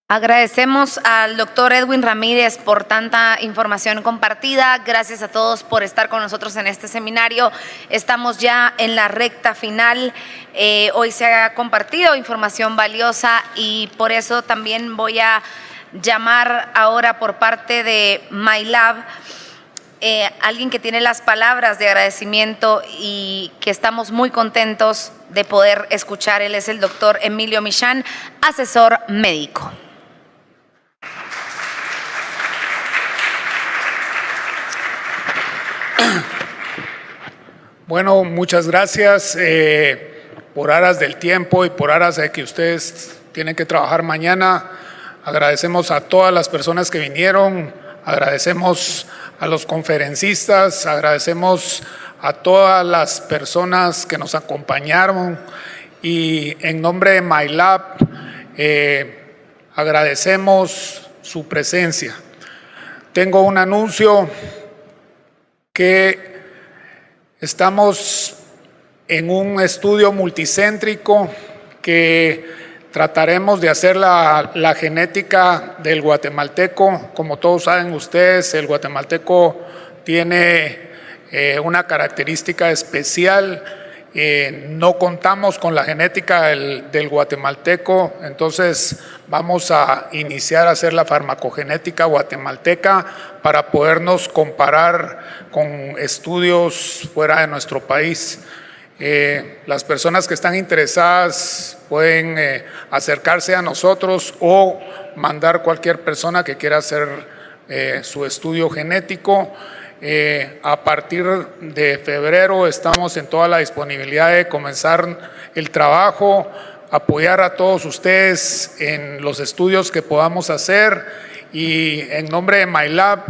Agradecemos al doctor Edwin Ramírez por tanta información compartida. Gracias a todos por estar con nosotros en este seminario. Estamos ya en la recta final. Hoy se ha compartido información valiosa y por eso también voy a llamar ahora por parte de MyLab alguien que tiene las palabras de agradecimiento y que estamos muy contentos de poder escuchar. Él es el doctor Emilio Michán, asesor médico. Bueno, muchas gracias por aras del tiempo y por aras de que ustedes tienen que trabajar mañana. Agradecemos a todas las personas que vinieron, agradecemos a los conferencistas, agradecemos a todas las personas que nos acompañaron y en nombre de MyLab agradecemos su presencia. Tengo un anuncio que estamos en un estudio multicéntrico que trataremos de hacer la genética del guatemalteco. Como todos saben ustedes, el guatemalteco tiene una característica especial. No contamos con la genética del guatemalteco, entonces vamos a iniciar a hacer la farmacogenética guatemalteca para podernos comparar con estudios fuera de nuestro país. Las personas que están interesadas pueden acercarse a nosotros o mandar cualquier persona que quiera hacer su estudio genético. A partir de febrero estamos en toda la disponibilidad de comenzar el trabajo, apoyar a todos ustedes en los estudios que podamos hacer, y en nombre de MyLab,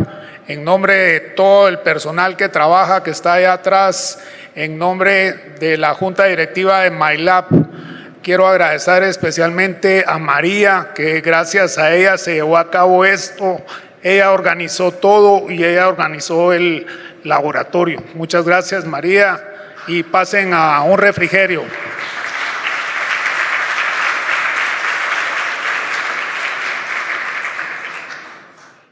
en nombre de todo el personal que trabaja, que está allá atrás, en nombre de la Junta Directiva de MyLab, quiero agradecer especialmente a María, que gracias a ella se llevó a cabo esto. Ella organizó todo y ella organizó el laboratorio. Muchas gracias, María, y pasen a un refrigerio.